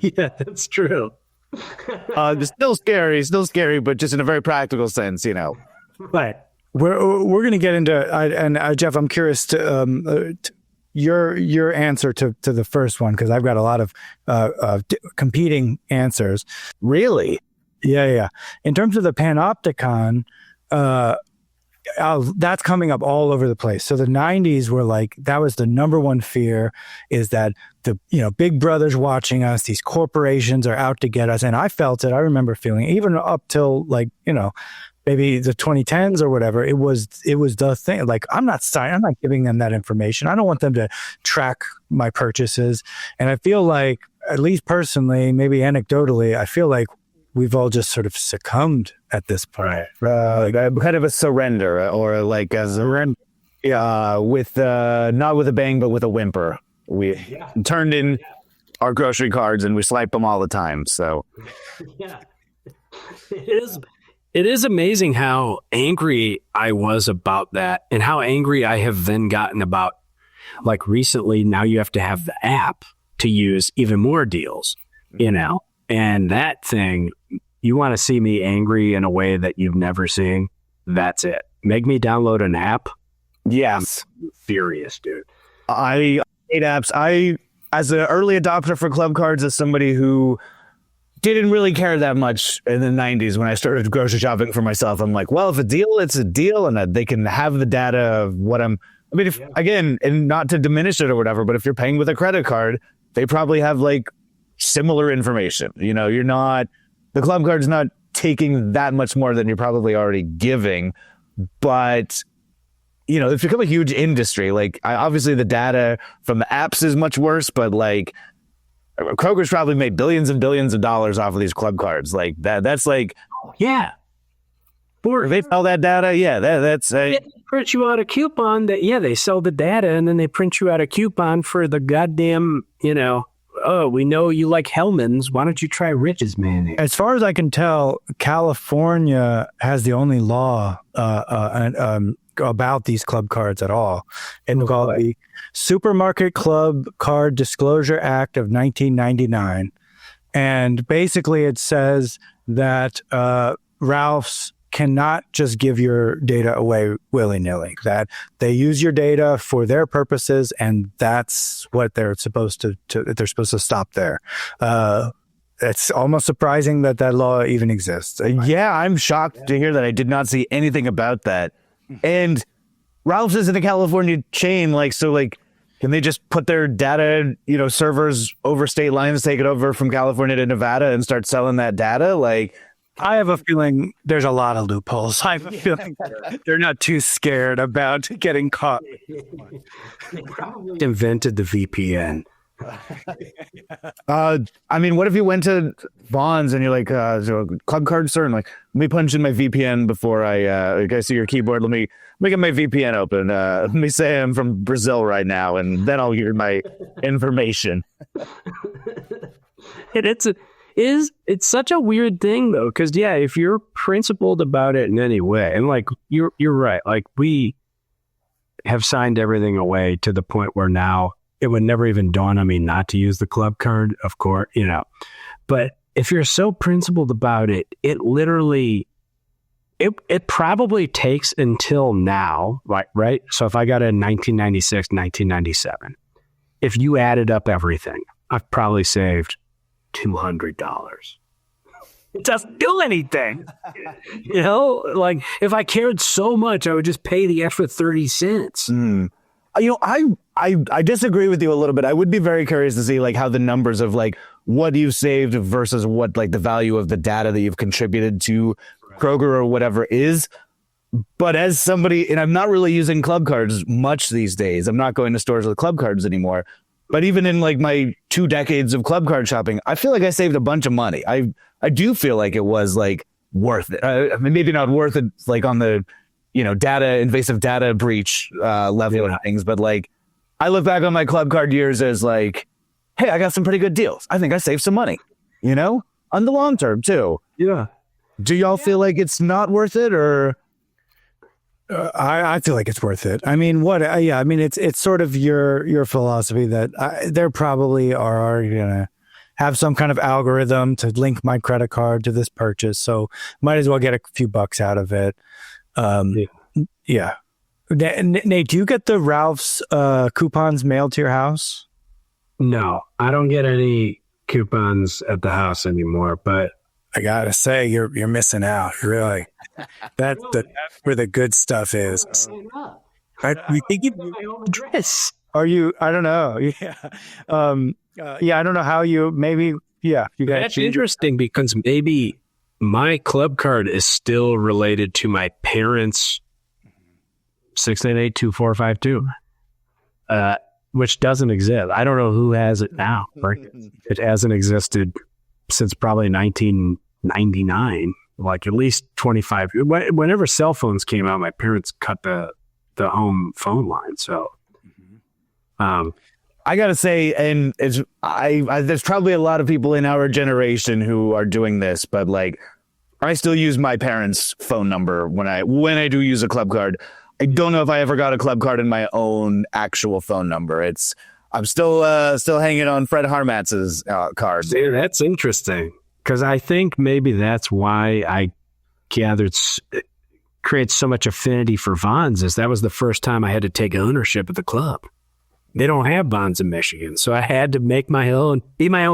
Yeah, that's true. It's still scary, but just in a very practical sense, you know. Right. We're going to get into Jef, I'm curious to your answer to the first one, because I've got a lot of competing answers. Really? Yeah. In terms of the panopticon, that's coming up all over the place. So the 90s were like, that was the number one fear, is that Big Brother's watching us, these corporations are out to get us. And I felt it. I remember feeling, even up till maybe the 2010s or whatever, it was the thing. Like, I'm not giving them that information. I don't want them to track my purchases. And I feel like, at least personally, maybe anecdotally, I feel like we've all just sort of succumbed at this point. Like kind of a surrender, or like a surrender. Yeah, with not with a bang, but with a whimper. We turned in our grocery cards and we swipe them all the time. So yeah, it is amazing how angry I was about that, and how angry I have then gotten about, like, recently. Now you have to have the app to use even more deals, and that thing. You want to see me angry in a way that you've never seen? That's it. Make me download an app. Yes. I'm furious, dude. I hate apps. As an early adopter for club cards, as somebody who didn't really care that much in the 90s when I started grocery shopping for myself, I'm like, well, if a deal, it's a deal, and they can have the data of what again, and not to diminish it or whatever, but if you're paying with a credit card, they probably have like similar information. The club card's not taking that much more than you're probably already giving, but it's become a huge industry. Like, obviously the data from the apps is much worse, but like Kroger's probably made billions and billions of dollars off of these club cards. Like that's like, Yeah. they sell that data. Yeah, that's They print you out a coupon they sell the data and then they print you out a coupon for the goddamn, oh, we know you like Hellman's. Why don't you try Rich's mayonnaise? As far as I can tell, California has the only law about these club cards at all. It's called the Supermarket Club Card Disclosure Act of 1999. And basically it says that Ralph's cannot just give your data away willy-nilly, that they use your data for their purposes, and that's what they're supposed to stop there. It's almost surprising that law even exists. yeah. I'm shocked to hear that. I did not see anything about that. And Ralph's isn't a California chain, can they just put their data, servers over state lines, take it over from California to Nevada, and start selling that data? Like, I have a feeling there's a lot of loopholes. I have a feeling they're not too scared about getting caught. Invented the VPN. I mean, what if you went to Vaughn's and you're like, so club card, sir? And like, let me punch in my VPN before I see your keyboard. Let me get my VPN open. Let me say I'm from Brazil right now, and then I'll hear my information. It's such a weird thing though, because if you're principled about it in any way, and like you're right, like we have signed everything away to the point where now it would never even dawn on me not to use the club card, of course, but if you're so principled about it, it literally it probably takes until now, right? So if I got in 1996, 1997, if you added up everything, I've probably saved $200. It doesn't do anything. Like if I cared so much, I would just pay the extra 30 cents. I disagree with you a little bit. I would be very curious to see like how the numbers of like what you've saved versus what like the value of the data that you've contributed to Kroger or whatever is. But as somebody, and I'm not really using club cards much these days. I'm not going to stores with club cards anymore. But even in like my 2 decades of club card shopping, I feel like I saved a bunch of money. I do feel like it was like worth it. I mean, maybe not worth it like on the, invasive data breach level and things. But like, I look back on my club card years as like, hey, I got some pretty good deals. I think I saved some money, on the long term too. Yeah. Do y'all feel like it's not worth it, or? I feel like it's worth it. I mean, it's sort of your philosophy that there probably are gonna have some kind of algorithm to link my credit card to this purchase, so might as well get a few bucks out of it. Yeah. Nate, do you get the Ralph's coupons mailed to your house? No, I don't get any coupons at the house anymore, but I gotta say, you're missing out, really. That's where the good stuff is. We think you my own address. are you? I don't know. Yeah, I don't know how you. Maybe you guys. That's interesting because maybe my club card is still related to my parents' 688-2452, which doesn't exist. I don't know who has it now. It hasn't existed since probably 1999, like at least 25. Whenever cell phones came out, my parents cut the home phone line. So, I gotta say, and there's probably a lot of people in our generation who are doing this, but like, I still use my parents' phone number when I do use a club card. I don't know if I ever got a club card in my own actual phone number. I'm still hanging on Fred Harmatz's card. See, that's interesting because I think maybe that's why I gathered creates so much affinity for Vons. Is that was the first time I had to take ownership of the club. They don't have Vons in Michigan, so I had to be my own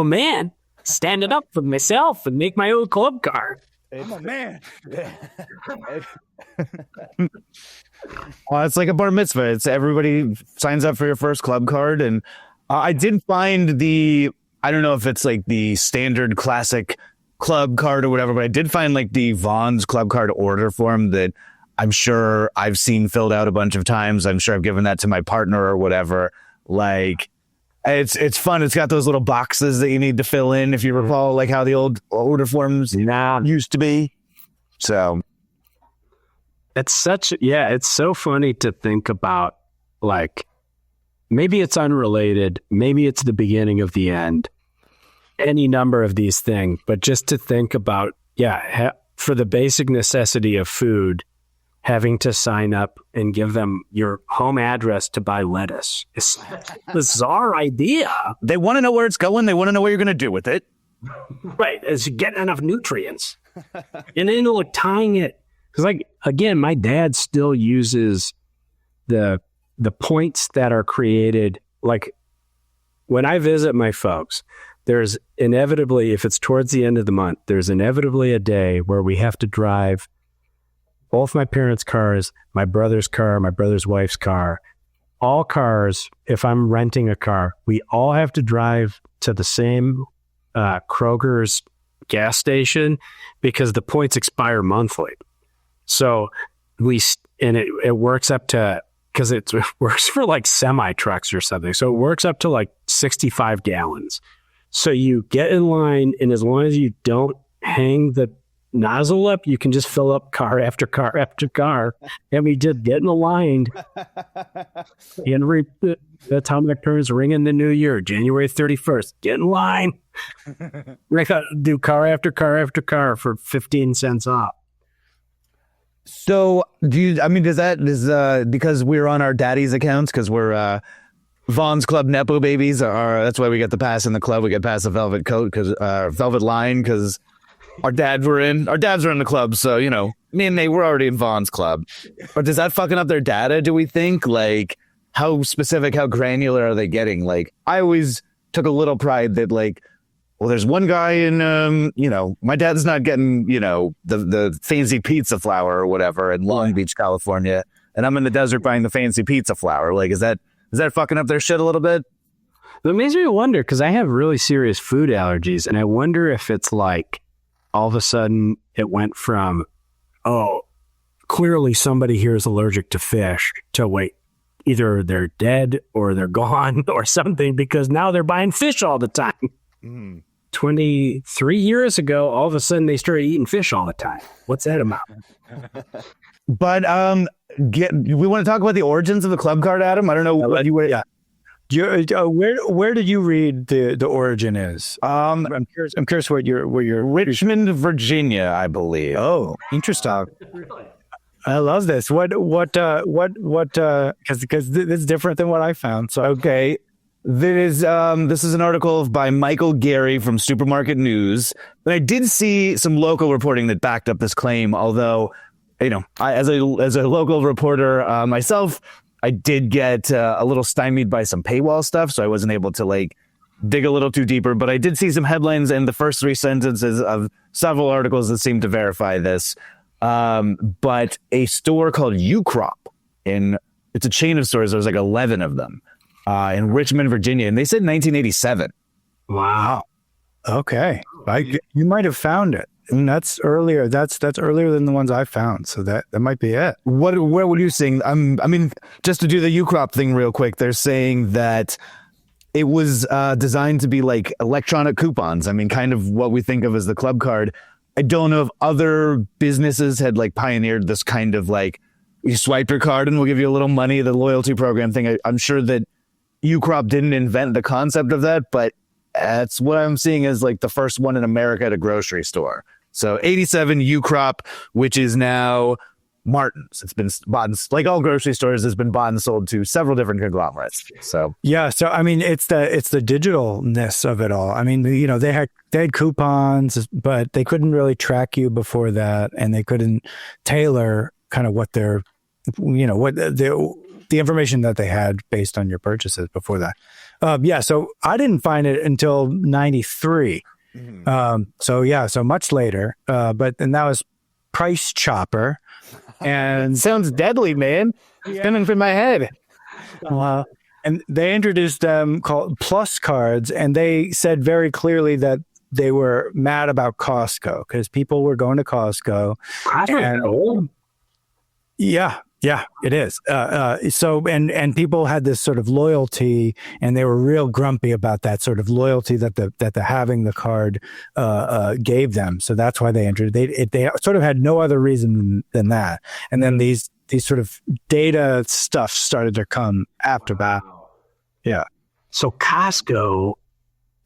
man, stand it up for myself, and make my own club card. I'm a man. Well, it's like a bar mitzvah. It's everybody signs up for your first club card. And I did find I don't know if it's like the standard classic club card or whatever, but I did find like the Vons club card order form that I'm sure I've seen filled out a bunch of times. I'm sure I've given that to my partner or whatever. Like, it's fun. It's got those little boxes that you need to fill in, if you recall, like how the old order forms used to be. So it's so funny to think about, like, maybe it's unrelated, maybe it's the beginning of the end, any number of these things, but just to think about, for the basic necessity of food, having to sign up and give them your home address to buy lettuce. It's a bizarre idea. They want to know where it's going. They want to know what you're going to do with it. Right. Is getting enough nutrients. And then like tying it. Because like, again, my dad still uses the points that are created. Like when I visit my folks, there's inevitably, if it's towards the end of the month, there's inevitably a day where we have to drive both my parents' cars, my brother's car, my brother's wife's car, all cars. If I'm renting a car, we all have to drive to the same Kroger's gas station because the points expire monthly. So it works up to, because it works for like semi trucks or something. So it works up to like 65 gallons. So you get in line, and as long as you don't hang the nozzle up, you can just fill up car after car after car, and we just get in the line. And the time that turns ring in the new year, January 31st. Get in line. We got to do car after car after car for 15 cents off. So does because we're on our daddy's accounts, because we're Vaughn's Club Nepo babies, that's why we get the pass in the club. We get past the velvet coat, because velvet line, because our dads were in the club, so, you know, me and they were already in Vaughn's Club. But does that fucking up their data, do we think? Like, how specific, how granular are they getting? Like, I always took a little pride that, like, well, there's one guy in, my dad's not getting, the fancy pizza flour or whatever in Long Beach, California, and I'm in the desert buying the fancy pizza flour. Like, is that fucking up their shit a little bit? It makes me wonder, because I have really serious food allergies, and I wonder if it's like, all of a sudden it went from, oh, clearly somebody here is allergic to fish, to wait, either they're dead or they're gone or something, because now they're buying fish all the time. 23 years ago, all of a sudden they started eating fish all the time. What's that about? But we want to talk about the origins of the club card, Adam. I don't know what you would. Yeah. Where did you read the origin is? I'm curious where you're Richmond, Virginia, I believe. Oh, interesting. I love this. What? Because this is different than what I found. So okay, this is an article by Michael Gary from Supermarket News. But I did see some local reporting that backed up this claim. Although, I, as a local reporter myself, I did get a little stymied by some paywall stuff, so I wasn't able to dig a little too deeper. But I did see some headlines and the first 3 sentences of several articles that seem to verify this. But a store called U-Crop, it's a chain of stores. There's like 11 of them in Richmond, Virginia, and they said 1987. Wow. Okay, you might have found it. And that's earlier. That's earlier than the ones I found. So that might be it. Where were you seeing? Just to do the U-Crop thing real quick, they're saying that it was designed to be like electronic coupons. I mean, kind of what we think of as the club card. I don't know if other businesses had pioneered this kind of you swipe your card and we'll give you a little money, the loyalty program thing. I'm sure that U-Crop didn't invent the concept of that, but that's what I'm seeing as the first one in America at a grocery store. So 87 U-Crop, which is now Martin's. It's been bought, like all grocery stores, has been bought and sold to several different conglomerates. So yeah, so I mean, it's the digitalness of it all. I mean, they had coupons, but they couldn't really track you before that, and they couldn't tailor kind of what their, what the information that they had based on your purchases before that. So I didn't find it until 93. So much later, but that was Price Chopper, and sounds deadly, man. It's coming from my head. And they introduced them called Plus cards, and they said very clearly that they were mad about Costco because people were going to Costco. And old. Yeah, it is. So people had this sort of loyalty, and they were real grumpy about that sort of loyalty that the having the card gave them. So that's why they entered. They sort of had no other reason than that. And then these sort of data stuff started to come after that. Yeah. So Costco.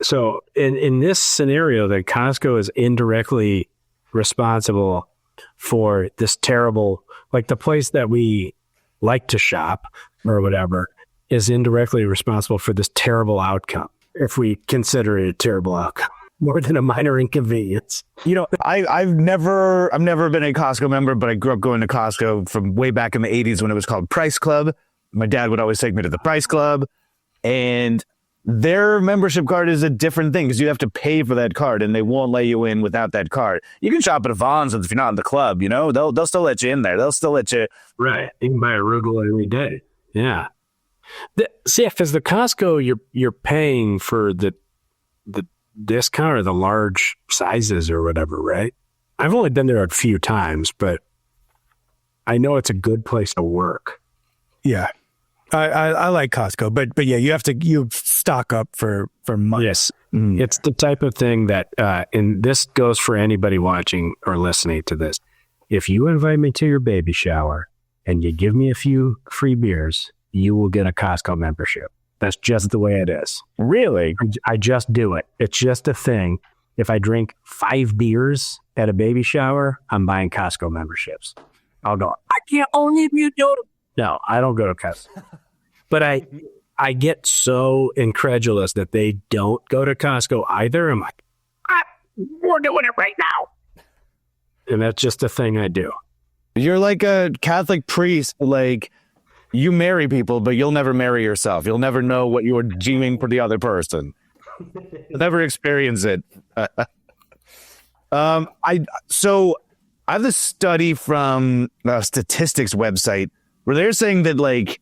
So in this scenario, that Costco is indirectly responsible for this terrible, like the place that we like to shop or whatever is indirectly responsible for this terrible outcome, if we consider it a terrible outcome, more than a minor inconvenience. You know, I've never been a Costco member, but I grew up going to Costco from way back in the 80s when it was called Price Club. My dad would always take me to the Price Club, and their membership card is a different thing because you have to pay for that card, and they won't let you in without that card. You can shop at a Vons if you're not in the club, you know, they'll still let you in there. They'll still let you. Right. You can buy a arugula every day. Yeah. See, if as the Costco, you're paying for the discount or the large sizes or whatever, right? I've only been there a few times, but I know it's a good place to work. Yeah. I like Costco, but yeah, you stock up for months. Yes. It's the type of thing that, and this goes for anybody watching or listening to this. If you invite me to your baby shower and you give me a few free beers, you will get a Costco membership. That's just the way it is. Really? I just do it. It's just a thing. If I drink 5 beers at a baby shower, I'm buying Costco memberships. I'll go, I can't only be a Yoda. No, I don't go to Costco. But I get so incredulous that they don't go to Costco either. I'm like, we're doing it right now. And that's just a thing I do. You're like a Catholic priest, like you marry people, but you'll never marry yourself. You'll never know what you are doing for the other person. You'll never experience it. I have this study from a statistics website where they're saying that, like,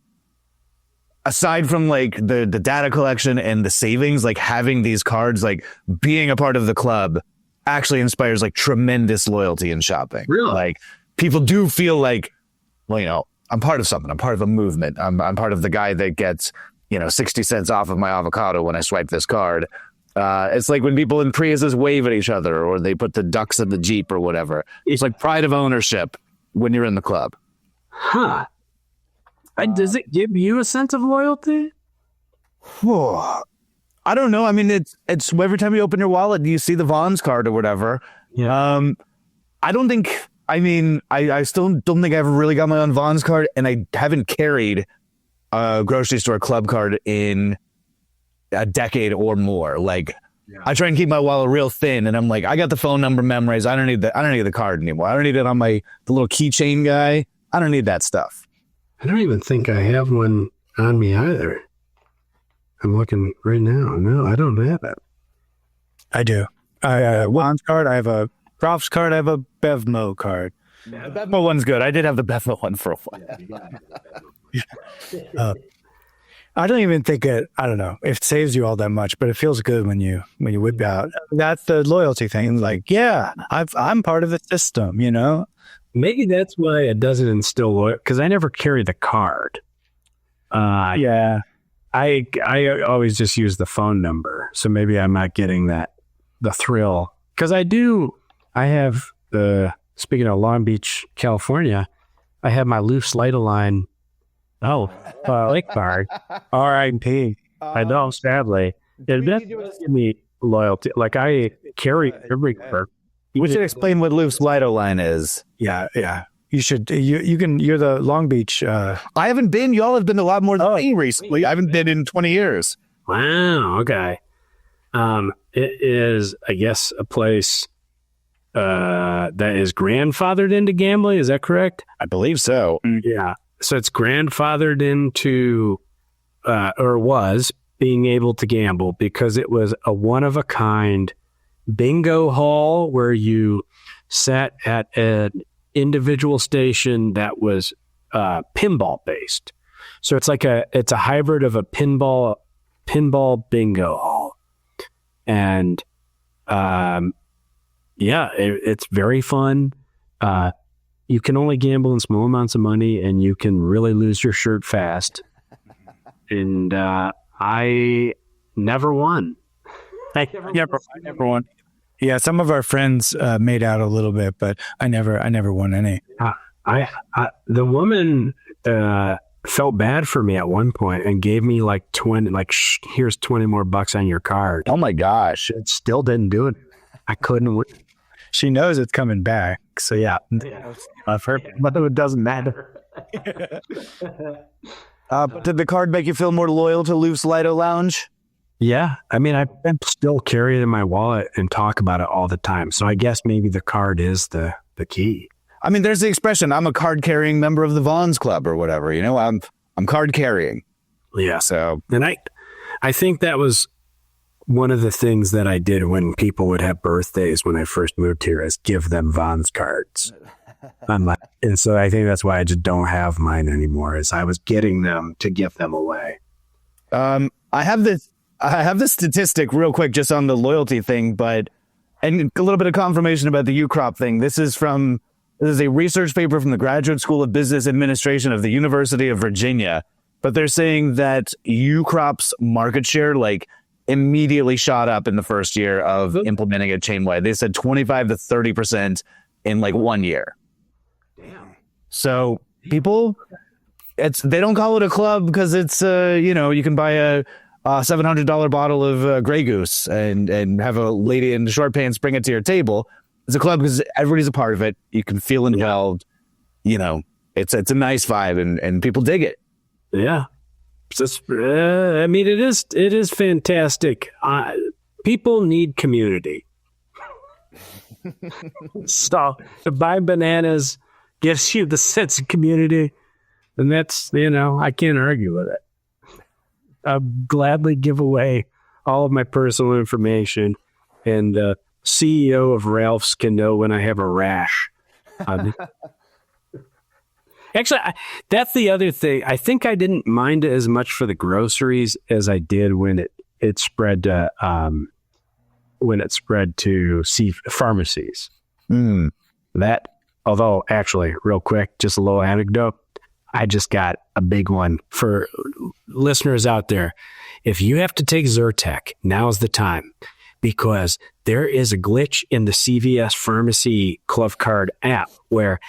aside from like the data collection and the savings, like having these cards, like being a part of the club actually inspires like tremendous loyalty in shopping. Really? Like people do feel like, well, you know, I'm part of something. I'm part of a movement. I'm part of the guy that gets, 60 cents off of my avocado when I swipe this card. It's like when people in Priuses wave at each other or they put the ducks in the Jeep or whatever. It's like pride of ownership when you're in the club. Huh. Does it give you a sense of loyalty? I don't know. I mean, it's every time you open your wallet, you see the Vons card or whatever. Yeah. I don't think. I mean, I still don't think I ever really got my own Vons card, and I haven't carried a grocery store club card in a decade or more. Like, I try and keep my wallet real thin, and I'm like, I got the phone number memorized. I don't need the card anymore. I don't need it on the little keychain guy. I don't need that stuff. I don't even think I have one on me either. I'm looking right now. No, I don't have it. I do. I have a Vons card. I have a Ralph's card. I have a Bevmo card. Yeah, the Bevmo one's good. I did have the Bevmo one for a while. I don't even think I don't know. It saves you all that much, but it feels good when you whip out. That's the loyalty thing. Like, yeah, I'm part of the system, Maybe that's why it doesn't instill loyalty, because I never carry the card. Yeah. I always just use the phone number, so maybe I'm not getting the thrill. Because I have speaking of Long Beach, California, I have my loosenate line. Lake card. R.I.P. I know, sadly. It doesn't give me loyalty. Like I carry every card. We should explain what loosenate line is. Yeah. You should. You can. You're the Long Beach. I haven't been. Y'all have been a lot more than me recently. I haven't been in 20 years. Wow. Okay. It is, I guess, a place that is grandfathered into gambling. Is that correct? I believe so. Yeah. So it's grandfathered into, or was being able to gamble because it was a one of a kind bingo hall where you sat at an individual station that was pinball based. So it's a hybrid of a pinball bingo hall. And it's very fun. you can only gamble in small amounts of money, and you can really lose your shirt fast. And I never won. I never won. Yeah, some of our friends made out a little bit, but I never won any. The woman felt bad for me at one point and gave me like 20, like, here's 20 more bucks on your card. Oh my gosh. It still didn't do it. I couldn't win. She knows it's coming back. So yeah. I've heard, but it doesn't matter. Did the card make you feel more loyal to Loose Lido Lounge? Yeah. I mean, I still carry it in my wallet and talk about it all the time. So I guess maybe the card is the key. I mean, there's the expression, I'm a card carrying member of the Vaughn's Club or whatever, you know, I'm card carrying. Yeah. So, and I think that was one of the things that I did when people would have birthdays when I first moved here, is give them Vaughn's cards. And so I think that's why I just don't have mine anymore, is I was getting them to give them away. I have this statistic real quick just on the loyalty thing, and a little bit of confirmation about the U-Crop thing. This is a research paper from the Graduate School of Business Administration of the University of Virginia, but they're saying that U-Crop's market share, like, immediately shot up in the first year of implementing it chain-wide. They said 25 to 30% in like 1 year. Damn. So people, they don't call it a club because it's, you can buy a $700 bottle of Grey Goose and have a lady in short pants bring it to your table. It's a club because everybody's a part of it. You can feel involved. You know, it's a nice vibe and people dig it. Yeah. I mean, it is fantastic. People need community. So to buy bananas gives you the sense of community, and that's, I can't argue with it. I'll gladly give away all of my personal information, and the CEO of Ralph's can know when I have a rash. Actually, that's the other thing. I think I didn't mind it as much for the groceries as I did when it spread to pharmacies. That, although actually, real quick, just a little anecdote. I just got a big one for listeners out there. If you have to take Zyrtec, now's the time, because there is a glitch in the CVS Pharmacy Club Card app where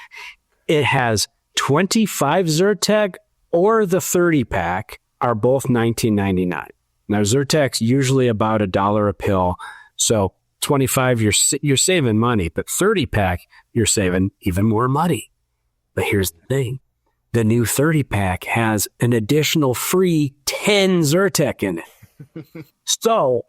it has 25 Zyrtec or the 30 pack are both $19.99. Now Zyrtec's usually about $1 a pill, so 25 you're saving money, but 30 pack you're saving even more money. But here's the thing: the new 30 pack has an additional free 10 Zyrtec in it. So,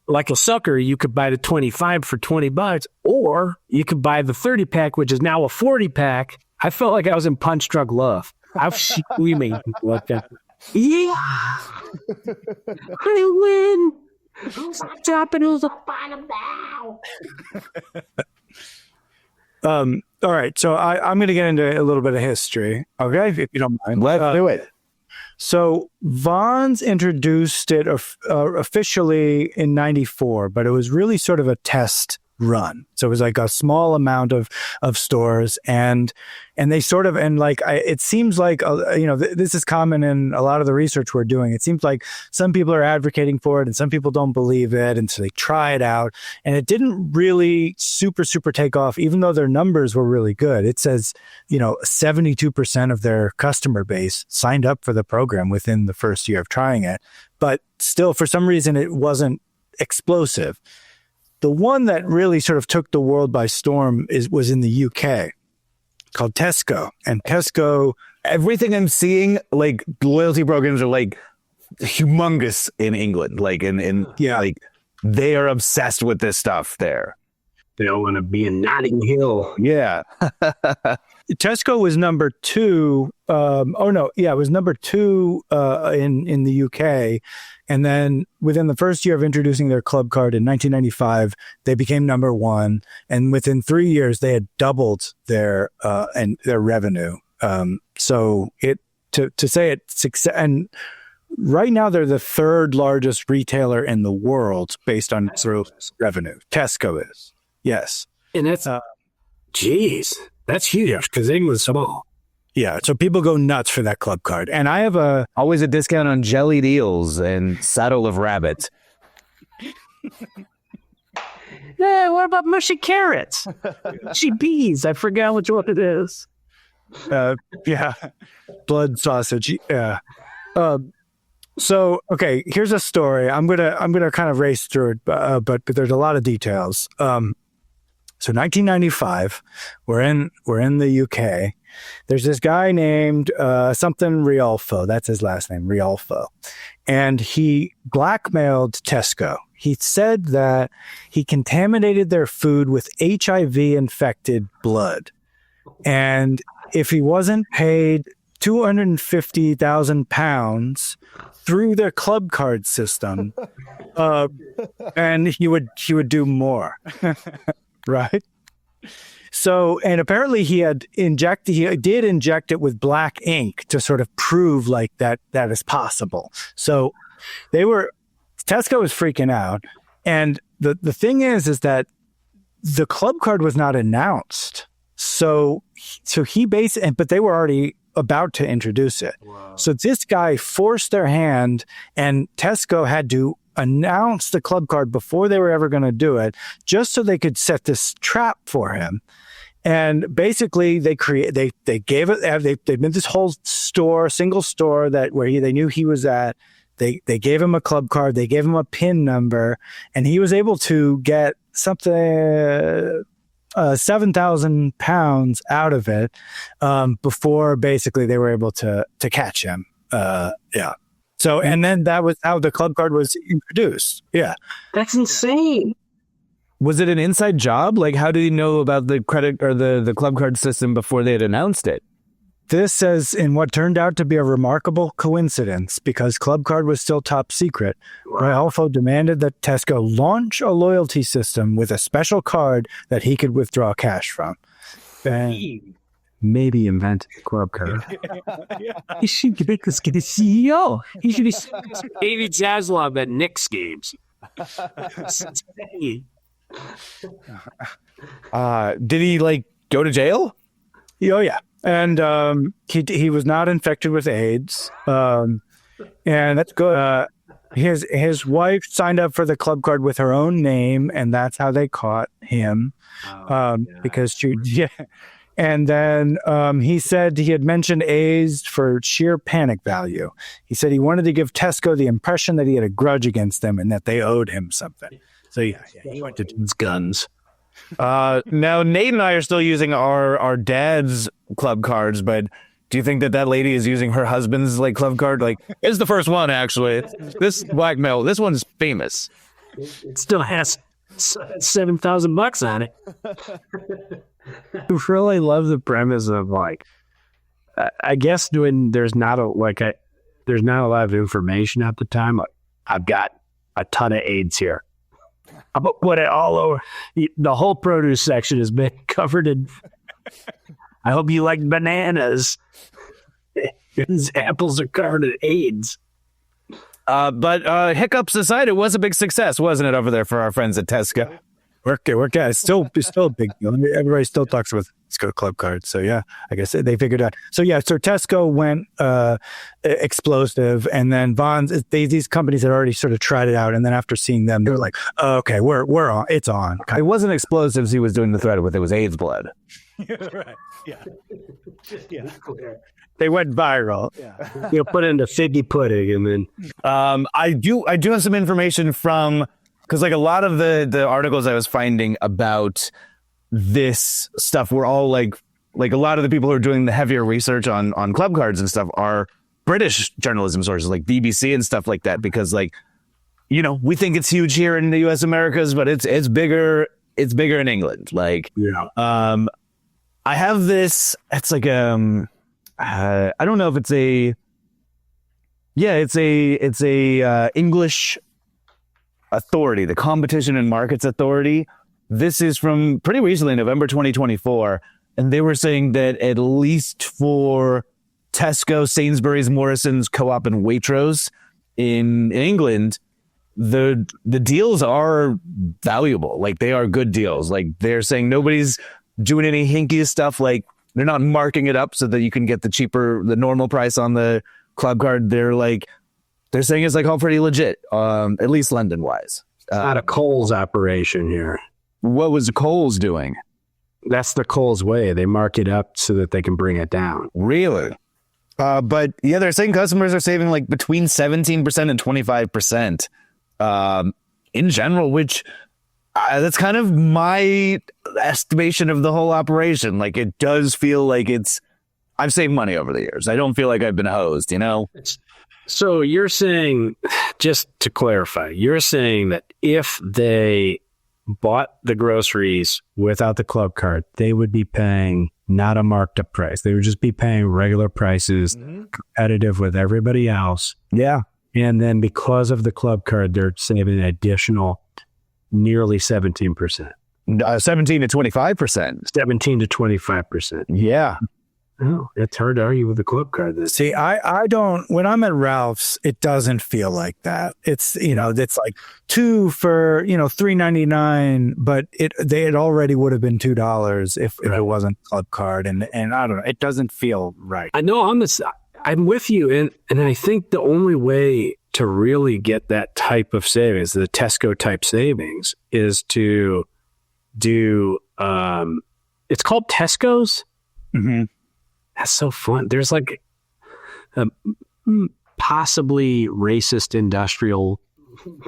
like a sucker, you could buy the 25 for $20, or you could buy the 30 pack, which is now a 40 pack. I felt like I was in Punch Drunk Love. I was screaming like that. Yeah, I win. Stop it! It was a final bow. All right, so I'm going to get into a little bit of history, okay, if you don't mind. Let's do it. So Vaughn's introduced it officially in '94, but it was really sort of a test run. So it was like a small amount of stores, and they sort of, and like, it seems like, this is common in a lot of the research we're doing. It seems like some people are advocating for it and some people don't believe it. And so they try it out, and it didn't really super take off, even though their numbers were really good. It says, 72% of their customer base signed up for the program within the first year of trying it. But still, for some reason, it wasn't explosive. The one that really sort of took the world by storm was in the UK, called Tesco. And Tesco, Everything I'm seeing, like, loyalty programs are like humongous in England. Like, like, they are obsessed with this stuff there. They all want to be in Notting Hill. Yeah. Tesco was number 2. It was number 2 in the UK. And then within the first year of introducing their club card in 1995, they became number 1. And within 3 years, they had doubled their revenue. So to say it's success, and right now they're the 3rd largest retailer in the world based on revenue. Tesco is. Yes. And that's, geez, That's huge because England's small. Yeah, so people go nuts for that club card. And I have Always a discount on jellied eels and saddle of rabbit. Yeah, what about mushy carrots? Mushy peas. I forgot which one it is. blood sausage. Yeah. So okay, here's a story. I'm gonna kind of race through it, but there's a lot of details. So 1995, we're in the UK. There's this guy named something Riolfo. That's his last name, Riolfo, and he blackmailed Tesco. He said that he contaminated their food with HIV-infected blood, and if he wasn't paid £250,000 through their club card system, and he would do more. Right. So, and apparently he did inject it with black ink to sort of prove like that is possible. So Tesco was freaking out. And the thing is that the club card was not announced. So but they were already about to introduce it. Wow. So this guy forced their hand, and Tesco had to announce the club card before they were ever going to do it, just so they could set this trap for him. And basically, they made this whole single store where they knew he was at. They gave him a club card, they gave him a PIN number, and he was able to get something. £7,000 out of it before basically they were able to catch him. So, and then that was how the club card was introduced. Yeah. That's insane. Was it an inside job? Like, how did he know about the credit or the club card system before they had announced it? This says in what turned out to be a remarkable coincidence, because club card was still top secret. Riolfo demanded that Tesco launch a loyalty system with a special card that he could withdraw cash from. And maybe invent a club card. He should make this get a CEO. He should be David Zaslav at Knicks games. Did he go to jail? Oh yeah. And he was not infected with AIDS, and that's good. His wife signed up for the club card with her own name, and that's how they caught him. Because and then he said he had mentioned AIDS for sheer panic value. He said he wanted to give Tesco the impression that he had a grudge against them and that they owed him something. So yeah he went to his guns. Now Nate and I are still using our dad's club cards, but do you think that lady is using her husband's club card? It's the first one actually. This blackmail, this one's famous. It still has $7,000 on it. I really love the premise of I guess when there's not a lot of information at the time. I've got a ton of AIDS here. I'm gonna put it all over. The whole produce section has been covered in. I hope you like bananas. These apples are covered in AIDS. But hiccups aside, it was a big success, wasn't it, over there for our friends at Tesco? Worked out. It's still a big deal. Everybody still talks about Tesco club cards. So yeah, I guess they figured out. So yeah, so Tesco went explosive, and then Vons. These companies had already sort of tried it out, and then after seeing them, they were like, oh, "Okay, we're on. It's on." It wasn't explosives he was doing the threat with; it was AIDS blood. Right. Yeah. Yeah. They went viral. Yeah. You'll put it into figgy pudding, and then I do have some information from. Because a lot of the articles I was finding about this stuff were all like a lot of the people who are doing the heavier research on club cards and stuff are British journalism sources like BBC and stuff like that. Because we think it's huge here in the U.S. Americas, but it's bigger in England. I have this. It's I don't know if it's a English authority, the Competition and Markets Authority. This is from pretty recently, November 2024, and they were saying that at least for Tesco, Sainsbury's, Morrison's, Co-op, and Waitrose in England, the deals are valuable. They are good deals. They're saying nobody's doing any hinky stuff. Like they're not marking it up so that you can get the normal price on the club card. They're saying it's like all pretty legit, at least London wise. Not a Kohl's operation here. What was Kohl's doing? That's the Kohl's way. They mark it up so that they can bring it down. Really? But yeah, they're saying customers are saving like between 17% and 25% in general, which that's kind of my estimation of the whole operation. Like it does feel like I've saved money over the years. I don't feel like I've been hosed, you know? So you're saying, just to clarify, you're saying that if they bought the groceries without the club card, they would be paying not a marked up price. They would just be paying regular prices, competitive with everybody else. Yeah. And then because of the club card, they're saving an additional nearly 17%. 17 to 25%. 17 to 25%. Yeah. Oh, it's hard to argue with the club card then. See, I don't, when I'm at Ralph's, it doesn't feel like that. It's, it's like 2 for, $3.99, but it already would have been $2 if it wasn't club card. And I don't know, it doesn't feel right. I know I'm with you. And I think the only way to really get that type of savings, the Tesco type savings, is to do, it's called Tesco's. Mm-hmm. That's so fun. There's like a possibly racist industrial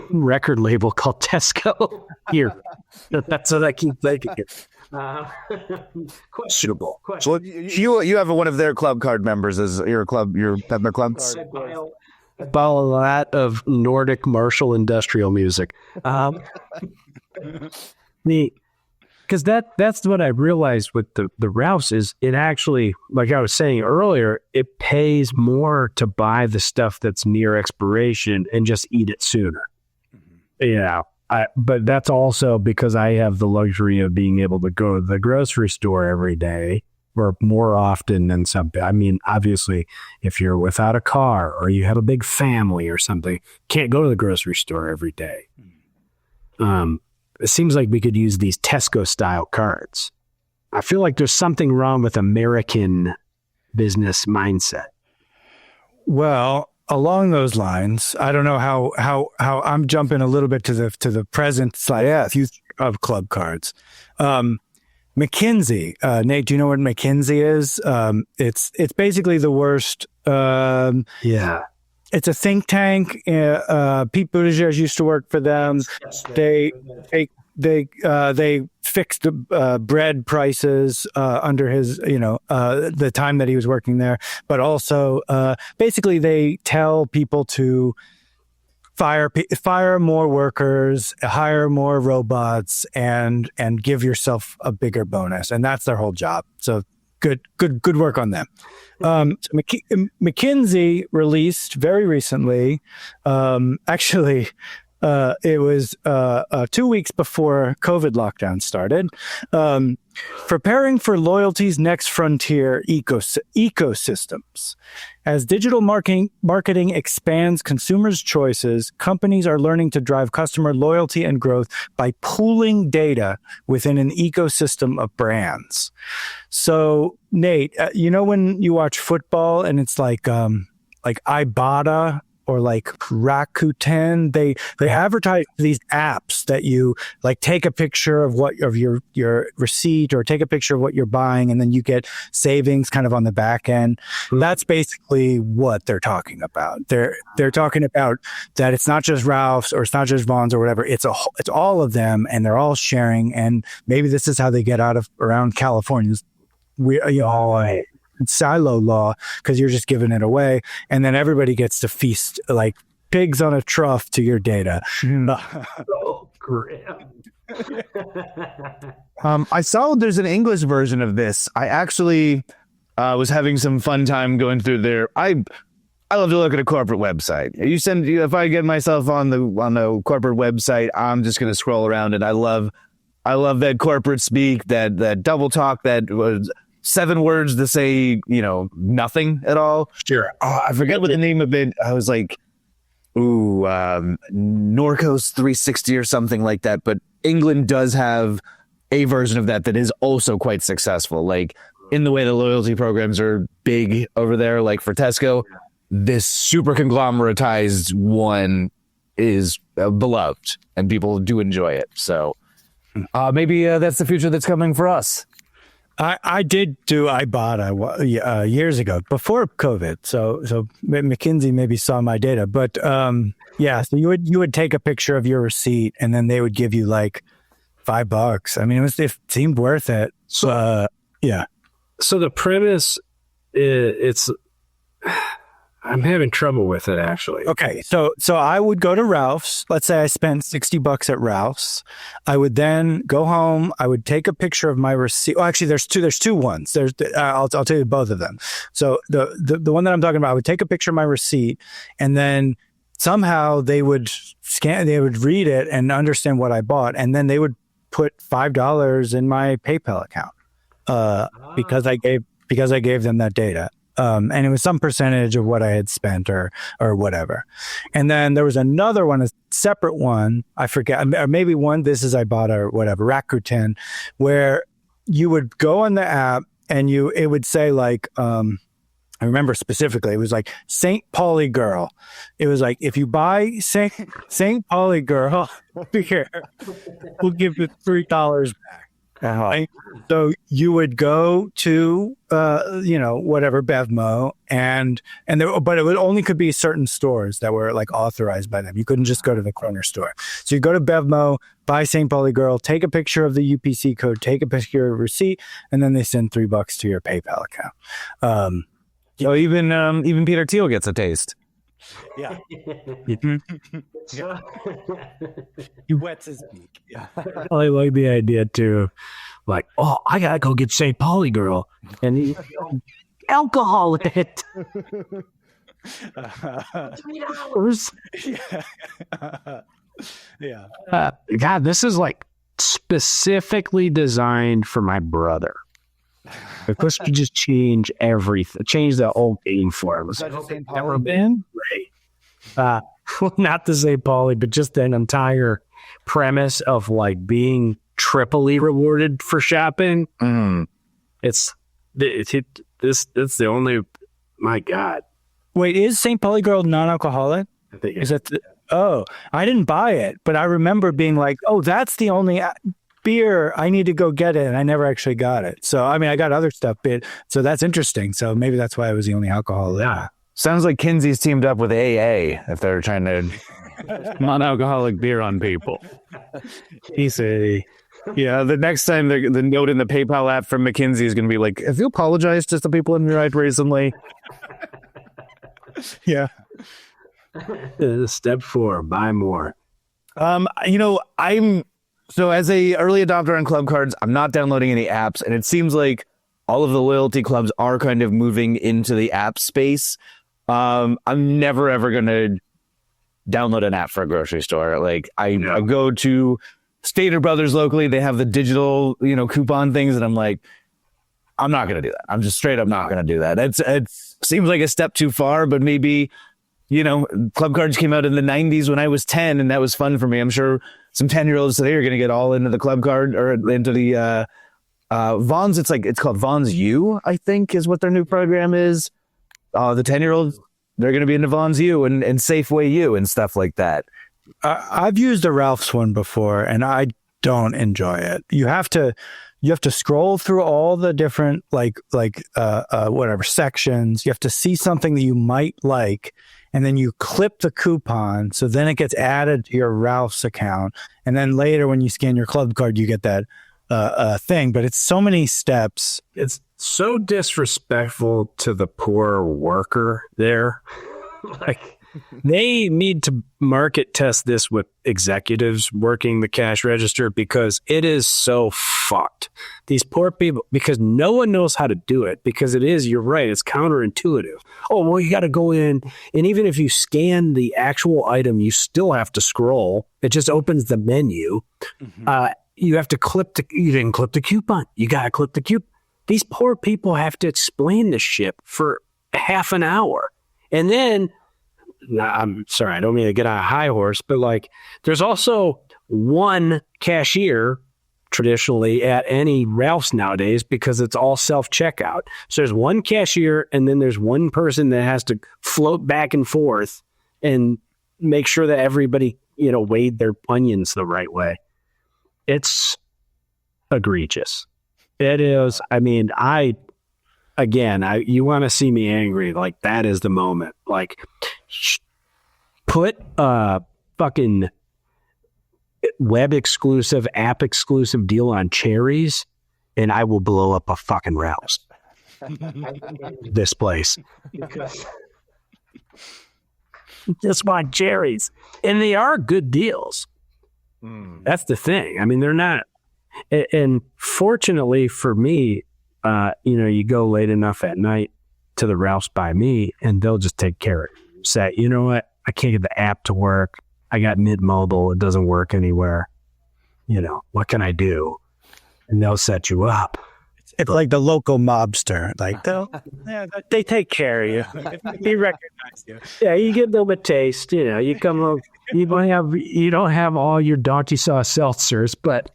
record label called Tesco here. That's what I keep thinking. Questionable. Well, you have one of their club card members as your member club card. I buy a lot of Nordic martial industrial music. Because that's what I realized with the Ralph's is it actually, like I was saying earlier, it pays more to buy the stuff that's near expiration and just eat it sooner. Yeah. But that's also because I have the luxury of being able to go to the grocery store every day or more often than some. I mean, obviously, if you're without a car or you have a big family or something, can't go to the grocery store every day. It seems like we could use these Tesco style cards. I feel like there's something wrong with American business mindset. Well, along those lines, I don't know how I'm jumping a little bit to the present future of club cards. McKinsey, Nate, do you know what McKinsey is? It's basically the worst. Yeah. It's a think tank. Pete Buttigieg used to work for them. They fixed bread prices under his, the time that he was working there. But also, basically, they tell people to fire more workers, hire more robots, and give yourself a bigger bonus. And that's their whole job. So good work on them. McKinsey released very recently, actually, it was 2 weeks before COVID lockdown started, preparing for loyalty's next frontier ecosystems. As digital marketing expands consumers' choices, companies are learning to drive customer loyalty and growth by pooling data within an ecosystem of brands. So, Nate, when you watch football and it's like Ibotta or like Rakuten, they advertise these apps that you like take a picture of your receipt or take a picture of what you're buying, and then you get savings kind of on the back end. That's basically what they're talking about. They're talking about that it's not just Ralph's or it's not just Vaughn's or whatever. It's all of them, and they're all sharing. And maybe this is how they get out of around California's silo law, because you're just giving it away, and then everybody gets to feast like pigs on a trough to your data. Oh, grim. I saw there's an English version of this. I actually was having some fun time going through there. I love to look at a corporate website. If I get myself on the corporate website, I'm just going to scroll around, and I love that corporate speak, that double talk, that was 7 words to say, nothing at all. Sure. Oh, I forget what the name of it. I was like, Norcos 360 or something like that. But England does have a version of that is also quite successful. Like in the way the loyalty programs are big over there, like for Tesco, this super conglomeratized one is beloved and people do enjoy it. So maybe that's the future that's coming for us. I did do Ibotta years ago before COVID. So McKinsey maybe saw my data, but yeah. So you would take a picture of your receipt and then they would give you like $5. I mean, it seemed worth it. So yeah. So the premise, it's I'm having trouble with it actually. Okay, so I would go to Ralph's. Let's say I spent $60 at Ralph's. I would then go home. I would take a picture of my receipt. Well, actually, there's two ones. I'll tell you both of them. So the one that I'm talking about, I would take a picture of my receipt, and then somehow they would read it and understand what I bought, and then they would put $5 in my PayPal account because I gave them that data. And it was some percentage of what I had spent or whatever. And then there was another one, a separate one, I forget, or maybe one, this is Ibotta or whatever, Rakuten, where you would go on the app and it would say like, I remember specifically, it was like St. Pauli girl. It was like, if you buy St. Pauli girl beer, we'll give you $3 back. Right? So you would go to, whatever Bevmo but it would only could be certain stores that were like authorized by them. You couldn't just go to the corner store. So you go to Bevmo, buy St. Pauli girl, take a picture of the UPC code, take a picture of your receipt, and then they send $3 to your PayPal account. So even Peter Thiel gets a taste. Yeah. He wets his beak. Yeah. I like the idea too. Like, oh, I gotta go get St. Pauli girl, and he, alcohol in it. $3. Yeah. God, this is like specifically designed for my brother. Of course, you just change everything, change the whole game for him. Never been? Right. Well, not the St. Pauli, but just an entire premise of like being triply rewarded for shopping. It's the only. My God. Wait, is St. Pauli girl non-alcoholic? I think Is that? I didn't buy it, but I remember being like, "Oh, that's the only beer I need to go get it," and I never actually got it. So, I mean, I got other stuff, but so that's interesting. So maybe that's why it was the only alcohol. Yeah. Sounds like Kinsey's teamed up with AA if they're trying to non-alcoholic beer on people. Easy. Yeah, the next time the note in the PayPal app from McKinsey is going to be like, "Have you apologized to the people in your life recently?" Yeah. Step 4, buy more. I'm so as a early adopter on club cards, I'm not downloading any apps, and it seems like all of the loyalty clubs are kind of moving into the app space. I'm never ever going to download an app for a grocery store. Like I go to Stater Brothers locally, they have the digital, coupon things, and I'm like, I'm not going to do that. I'm just straight up not going to do that. It seems like a step too far, but maybe, club cards came out in the 90s when I was 10, and that was fun for me. I'm sure some 10-year-olds today are going to get all into the club card or into the Vons. It's called Vons U, I think, is what their new program is. The 10-year-olds, they're going to be into Vons U and Safeway U and stuff like that. I've used a Ralph's one before, and I don't enjoy it. You have to scroll through all the different whatever sections. You have to see something that you might like, and then you clip the coupon, so then it gets added to your Ralph's account, and then later when you scan your club card, you get that thing. But it's so many steps. It's so disrespectful to the poor worker there. Like, they need to market test this with executives working the cash register, because it is so fucked. These poor people, because no one knows how to do it, because you're right, it's counterintuitive. Oh, well, you got to go in, and even if you scan the actual item, you still have to scroll. It just opens the menu. Mm-hmm. You have to you didn't clip the coupon. You got to clip the coupon. These poor people have to explain this shit for half an hour. And then, I'm sorry, I don't mean to get on a high horse, but like, there's also one cashier traditionally at any Ralph's nowadays because it's all self-checkout. So there's one cashier and then there's one person that has to float back and forth and make sure that everybody, weighed their onions the right way. It's egregious. It is. I mean, you want to see me angry. Like, that is the moment. Like, put a fucking web exclusive, app exclusive deal on cherries, and I will blow up a fucking Ralph's. This place. Just want cherries. And they are good deals. That's the thing. I mean, they're not. And fortunately for me, you go late enough at night to the Ralph's by me, and they'll just take care of it. Say, you know what? I can't get the app to work. I got Mint Mobile. It doesn't work anywhere. What can I do? And they'll set you up. It's like the local mobster. Like they take care of you. They recognize you. Yeah, you give them a taste. You come home. You don't have all your donkey sauce seltzers, but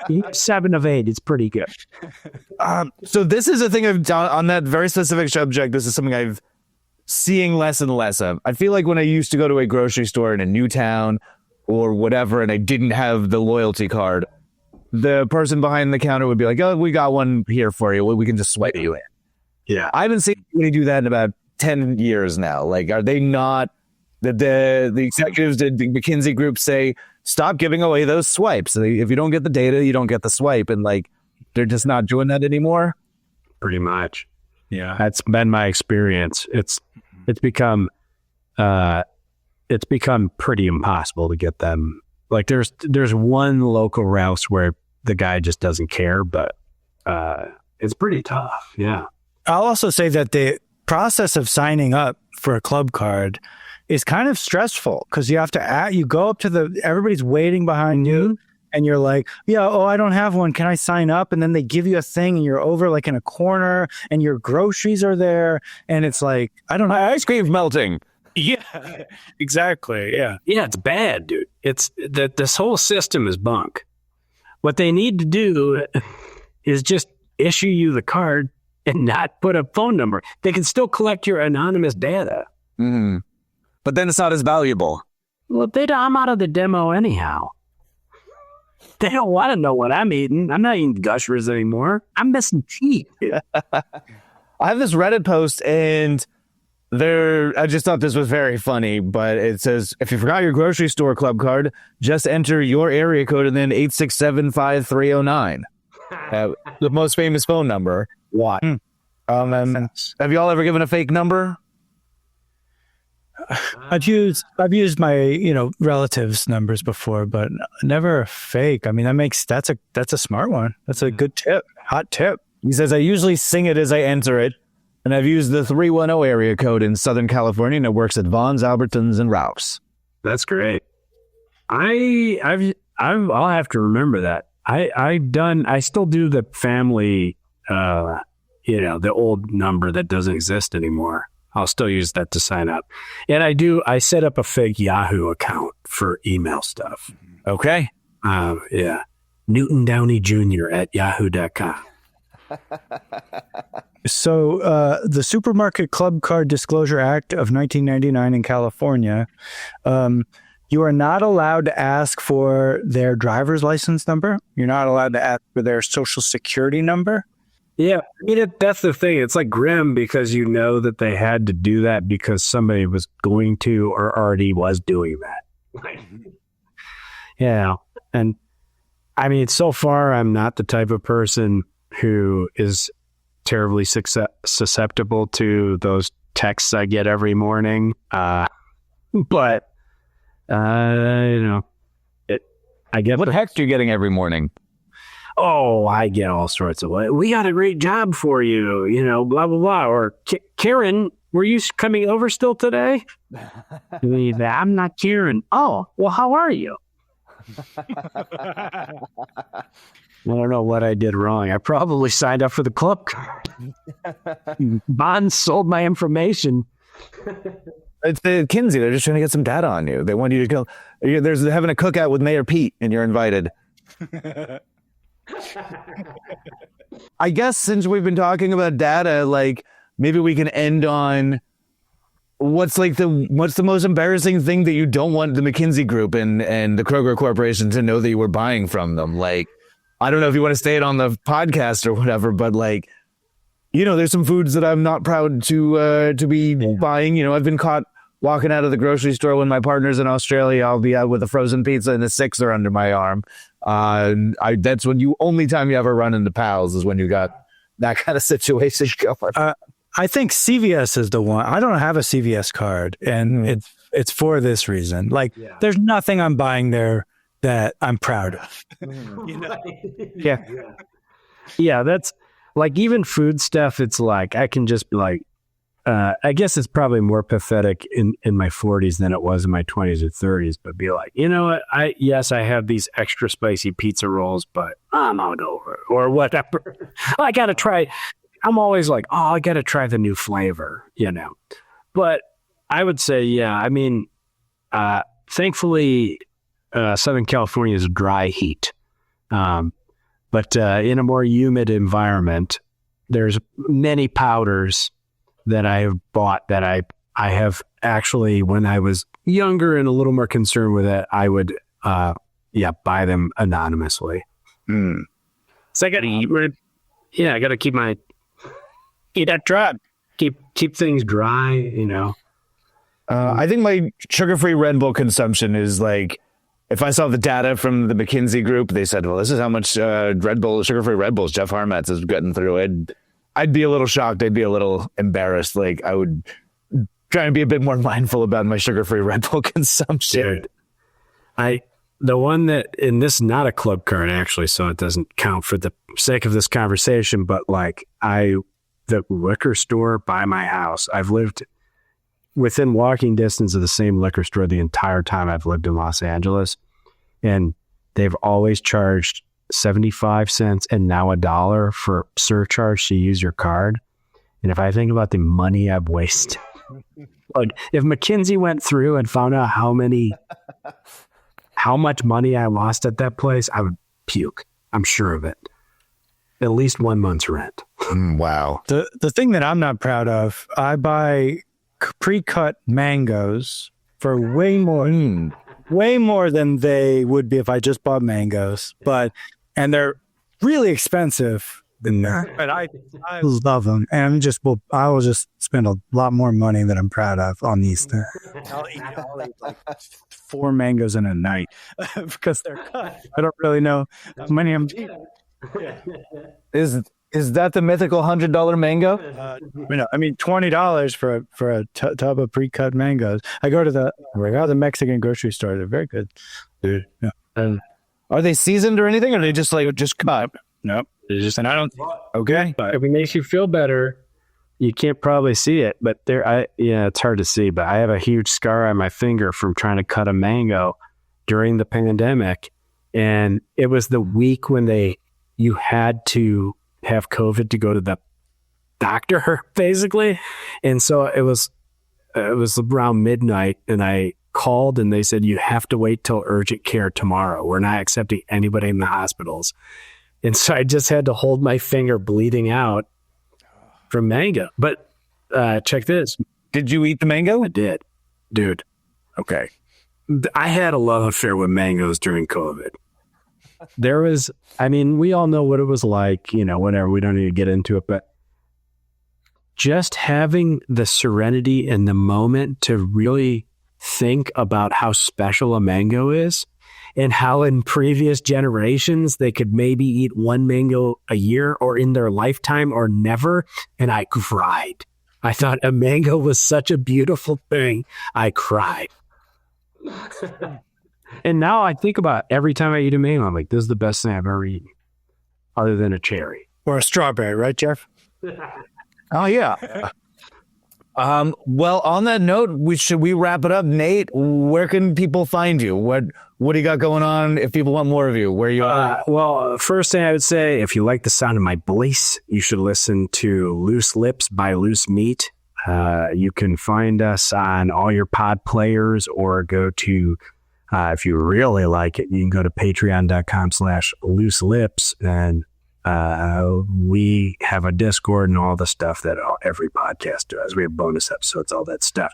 you 7 of 8. It's pretty good. So this is a thing I've done on that very specific subject. This is something I've seeing less and less of. I feel like when I used to go to a grocery store in a new town or whatever, and I didn't have the loyalty card, the person behind the counter would be like, "Oh, we got one here for you. We can just swipe you in." Yeah, I haven't seen anybody do that in about 10 years now. Like, are they not? The executives, the McKinsey group say, stop giving away those swipes. If you don't get the data, you don't get the swipe, and like they're just not doing that anymore. Pretty much. Yeah, that's been my experience. It's become pretty impossible to get them. Like there's one local Ralph's where the guy just doesn't care, but it's pretty tough. Yeah. I'll also say that the process of signing up for a club card is kind of stressful because you have to you go up to everybody's waiting behind you and you're like, I don't have one. Can I sign up? And then they give you a thing and you're over like in a corner and your groceries are there. And it's like, I don't know. Ice cream's melting. Yeah, exactly. Yeah. Yeah, it's bad, dude. It's that this whole system is bunk. What they need to do is just issue you the card and not put a phone number. They can still collect your anonymous data. Mm-hmm. But then it's not as valuable. Well, I'm out of the demo anyhow. They don't want to know what I'm eating. I'm not eating Gushers anymore. I'm missing teeth. I have this Reddit post, and I just thought this was very funny, but it says, if you forgot your grocery store club card, just enter your area code and then 867-5309. The most famous phone number. What? Have you all ever given a fake number? I've used my relatives' numbers before, but never fake. I mean, that's a smart one. That's a good tip. Hot tip. He says, I usually sing it as I enter it, and I've used the 310 area code in Southern California, and it works at Vaughn's, Albertsons, and Ralph's. That's great. I'll have to remember that. I still do the family, the old number that doesn't exist anymore. I'll still use that to sign up. And I set up a fake Yahoo account for email stuff. Okay. Yeah. Newton Downey Jr. at yahoo.com. So the Supermarket Club Card Disclosure Act of 1999 in California, you are not allowed to ask for their driver's license number. You're not allowed to ask for their social security number. Yeah, I mean, that's the thing. It's like grim because you know that they had to do that because somebody was going to or already was doing that. Yeah, and I mean, so far, I'm not the type of person who is terribly susceptible to those texts I get every morning. But I get what text are you getting every morning? Oh, I get all sorts of, we got a great job for you, blah, blah, blah. Or, Karen, were you coming over still today? I'm not Karen. Oh, well, how are you? I don't know what I did wrong. I probably signed up for the club card. Bonds sold my information. It's the Kinsey. They're just trying to get some data on you. They want you to go. They're having a cookout with Mayor Pete, and you're invited. I guess since we've been talking about data, like maybe we can end on what's the most embarrassing thing that you don't want the McKinsey Group and the Kroger Corporation to know that you were buying from them. Like, I don't know if you want to say it on the podcast or whatever, but like, there's some foods that I'm not proud to be buying. I've been caught walking out of the grocery store when my partner's in Australia. I'll be out with a frozen pizza and a sixer under my arm. That's when only time you ever run into pals is when you got that kind of situation going. I think CVS is the one. I don't have a CVS card, and it's for this reason. Like, there's nothing I'm buying there that I'm proud of. Yeah, that's like even food stuff. It's like I can just be like, I guess it's probably more pathetic in my 40s than it was in my 20s or 30s. But be like, you know what? I have these extra spicy pizza rolls, but I'm all over it or whatever. I gotta try. I'm always like, I got to try the new flavor, But I would say, thankfully, Southern California is dry heat. But in a more humid environment, there's many powders that I have bought that I have actually, when I was younger and a little more concerned with it, I would, buy them anonymously. So I got to I got to keep that dry. Keep things dry, I think my sugar-free Red Bull consumption is like, if I saw the data from the McKinsey Group, they said, well, this is how much sugar-free Red Bulls Jef Harmatz is getting through it. I'd be a little shocked. I'd be a little embarrassed. Like, I would try and be a bit more mindful about my sugar-free Red Bull consumption. Dude, the one that, and this is not a club card actually, so it doesn't count for the sake of this conversation, but like the liquor store by my house, I've lived within walking distance of the same liquor store the entire time I've lived in Los Angeles. And they've always charged 75 cents and now $1 for surcharge to use your card. And if I think about the money I've wasted, like if McKinsey went through and found out how much money I lost at that place, I would puke. I'm sure of it. At least 1 month's rent. Wow. The thing that I'm not proud of, I buy pre-cut mangoes for way more than they would be if I just bought mangoes. And they're really expensive. But I love them, and I will just spend a lot more money than I'm proud of on these things. I'll eat like 4 mangoes in a night because they're cut. I don't really know how many I'm eating. Is that the mythical $100 mango? I mean $20 for a tub of pre-cut mangoes. I go to the Mexican grocery store. They're very good, dude. Yeah. And are they seasoned or anything? Or are they just cut? Nope. And I don't. Okay. If it makes you feel better, you can't probably see it, but it's hard to see. But I have a huge scar on my finger from trying to cut a mango during the pandemic, and it was the week when you had to have COVID to go to the doctor, basically. And so it was around midnight, and I called and they said, you have to wait till urgent care tomorrow. We're not accepting anybody in the hospitals. And so I just had to hold my finger bleeding out from mango. But check this. Did you eat the mango? I did. Dude. Okay. I had a love affair with mangoes during COVID. We all know what it was like, whatever. We don't need to get into it, but just having the serenity in the moment to really think about how special a mango is and how in previous generations they could maybe eat 1 mango a year or in their lifetime or never. And I cried. I thought a mango was such a beautiful thing. I cried. And now I think about every time I eat a mango, I'm like, this is the best thing I've ever eaten other than a cherry. Or a strawberry, right, Jef? Oh, yeah. Well, on that note, should we wrap it up? Nate, where can people find you? What do you got going on if people want more of you? Where you are? Well, first thing I would say, if you like the sound of my voice, you should listen to Loose Lips by Loose Meat. You can find us on all your pod players or go to If you really like it, you can go to patreon.com/looselips, and we have a Discord and all the stuff that every podcast does. We have bonus episodes, all that stuff.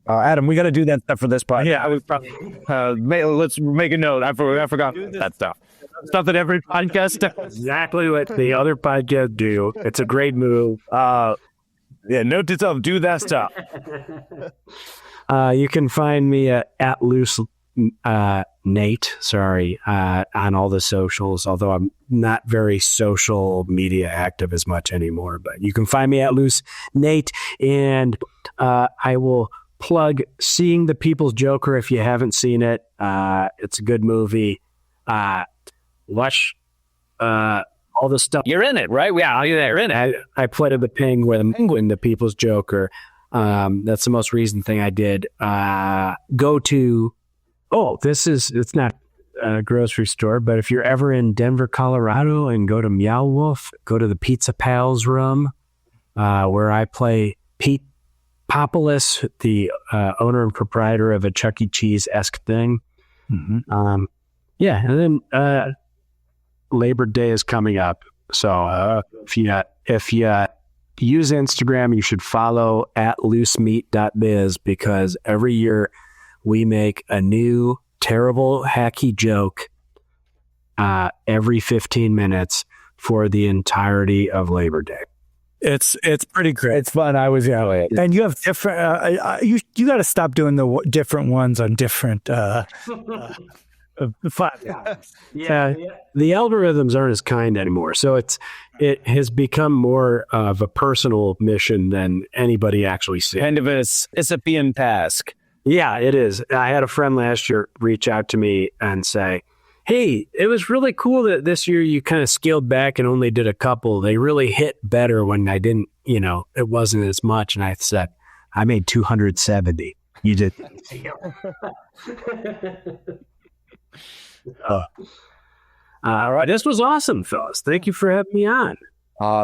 Adam, we got to do that stuff for this podcast. Yeah, we probably. Let's make a note. I forgot that stuff. Stuff that every podcast does. Exactly what the other podcasts do. It's a great move. Yeah, note to self, do that stuff. You can find me at loose Nate, on all the socials, although I'm not very social media active as much anymore. But you can find me at loose Nate, and I will plug Seeing the People's Joker if you haven't seen it. It's a good movie. Watch all the stuff. You're in it, right? Yeah, you're in it. I played the Penguin, the People's Joker. That's the most recent thing I did. Go to, it's not a grocery store, but if you're ever in Denver, Colorado, and go to Meow Wolf, go to the Pizza Pals room, where I play Pete Populus, the owner and proprietor of a Chuck E. Cheese-esque thing. Mm-hmm. And then Labor Day is coming up. So if you use Instagram, you should follow at loosemeat.biz, because every year we make a new terrible hacky joke every 15 minutes for the entirety of Labor Day. It's pretty great. It's fun. I was And you have different. You got to stop doing the different ones on different. The algorithms aren't as kind anymore, so it has become more of a personal mission than anybody actually sees. kind of a recipient task. Yeah, it is. I had a friend last year reach out to me and say, hey, it was really cool that this year you kind of scaled back and only did a couple. They really hit better when I didn't, it wasn't as much. And I said, I made 270. You did. All right. This was awesome, fellas. Thank you for having me on.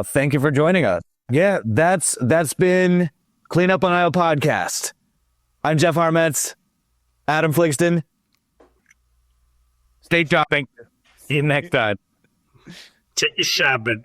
Thank you for joining us. Yeah, that's been Clean Up on Aisle Podcast. I'm Jef Harmatz. Adam Fligsten. Stay shopping. See you next time. Take your shopping.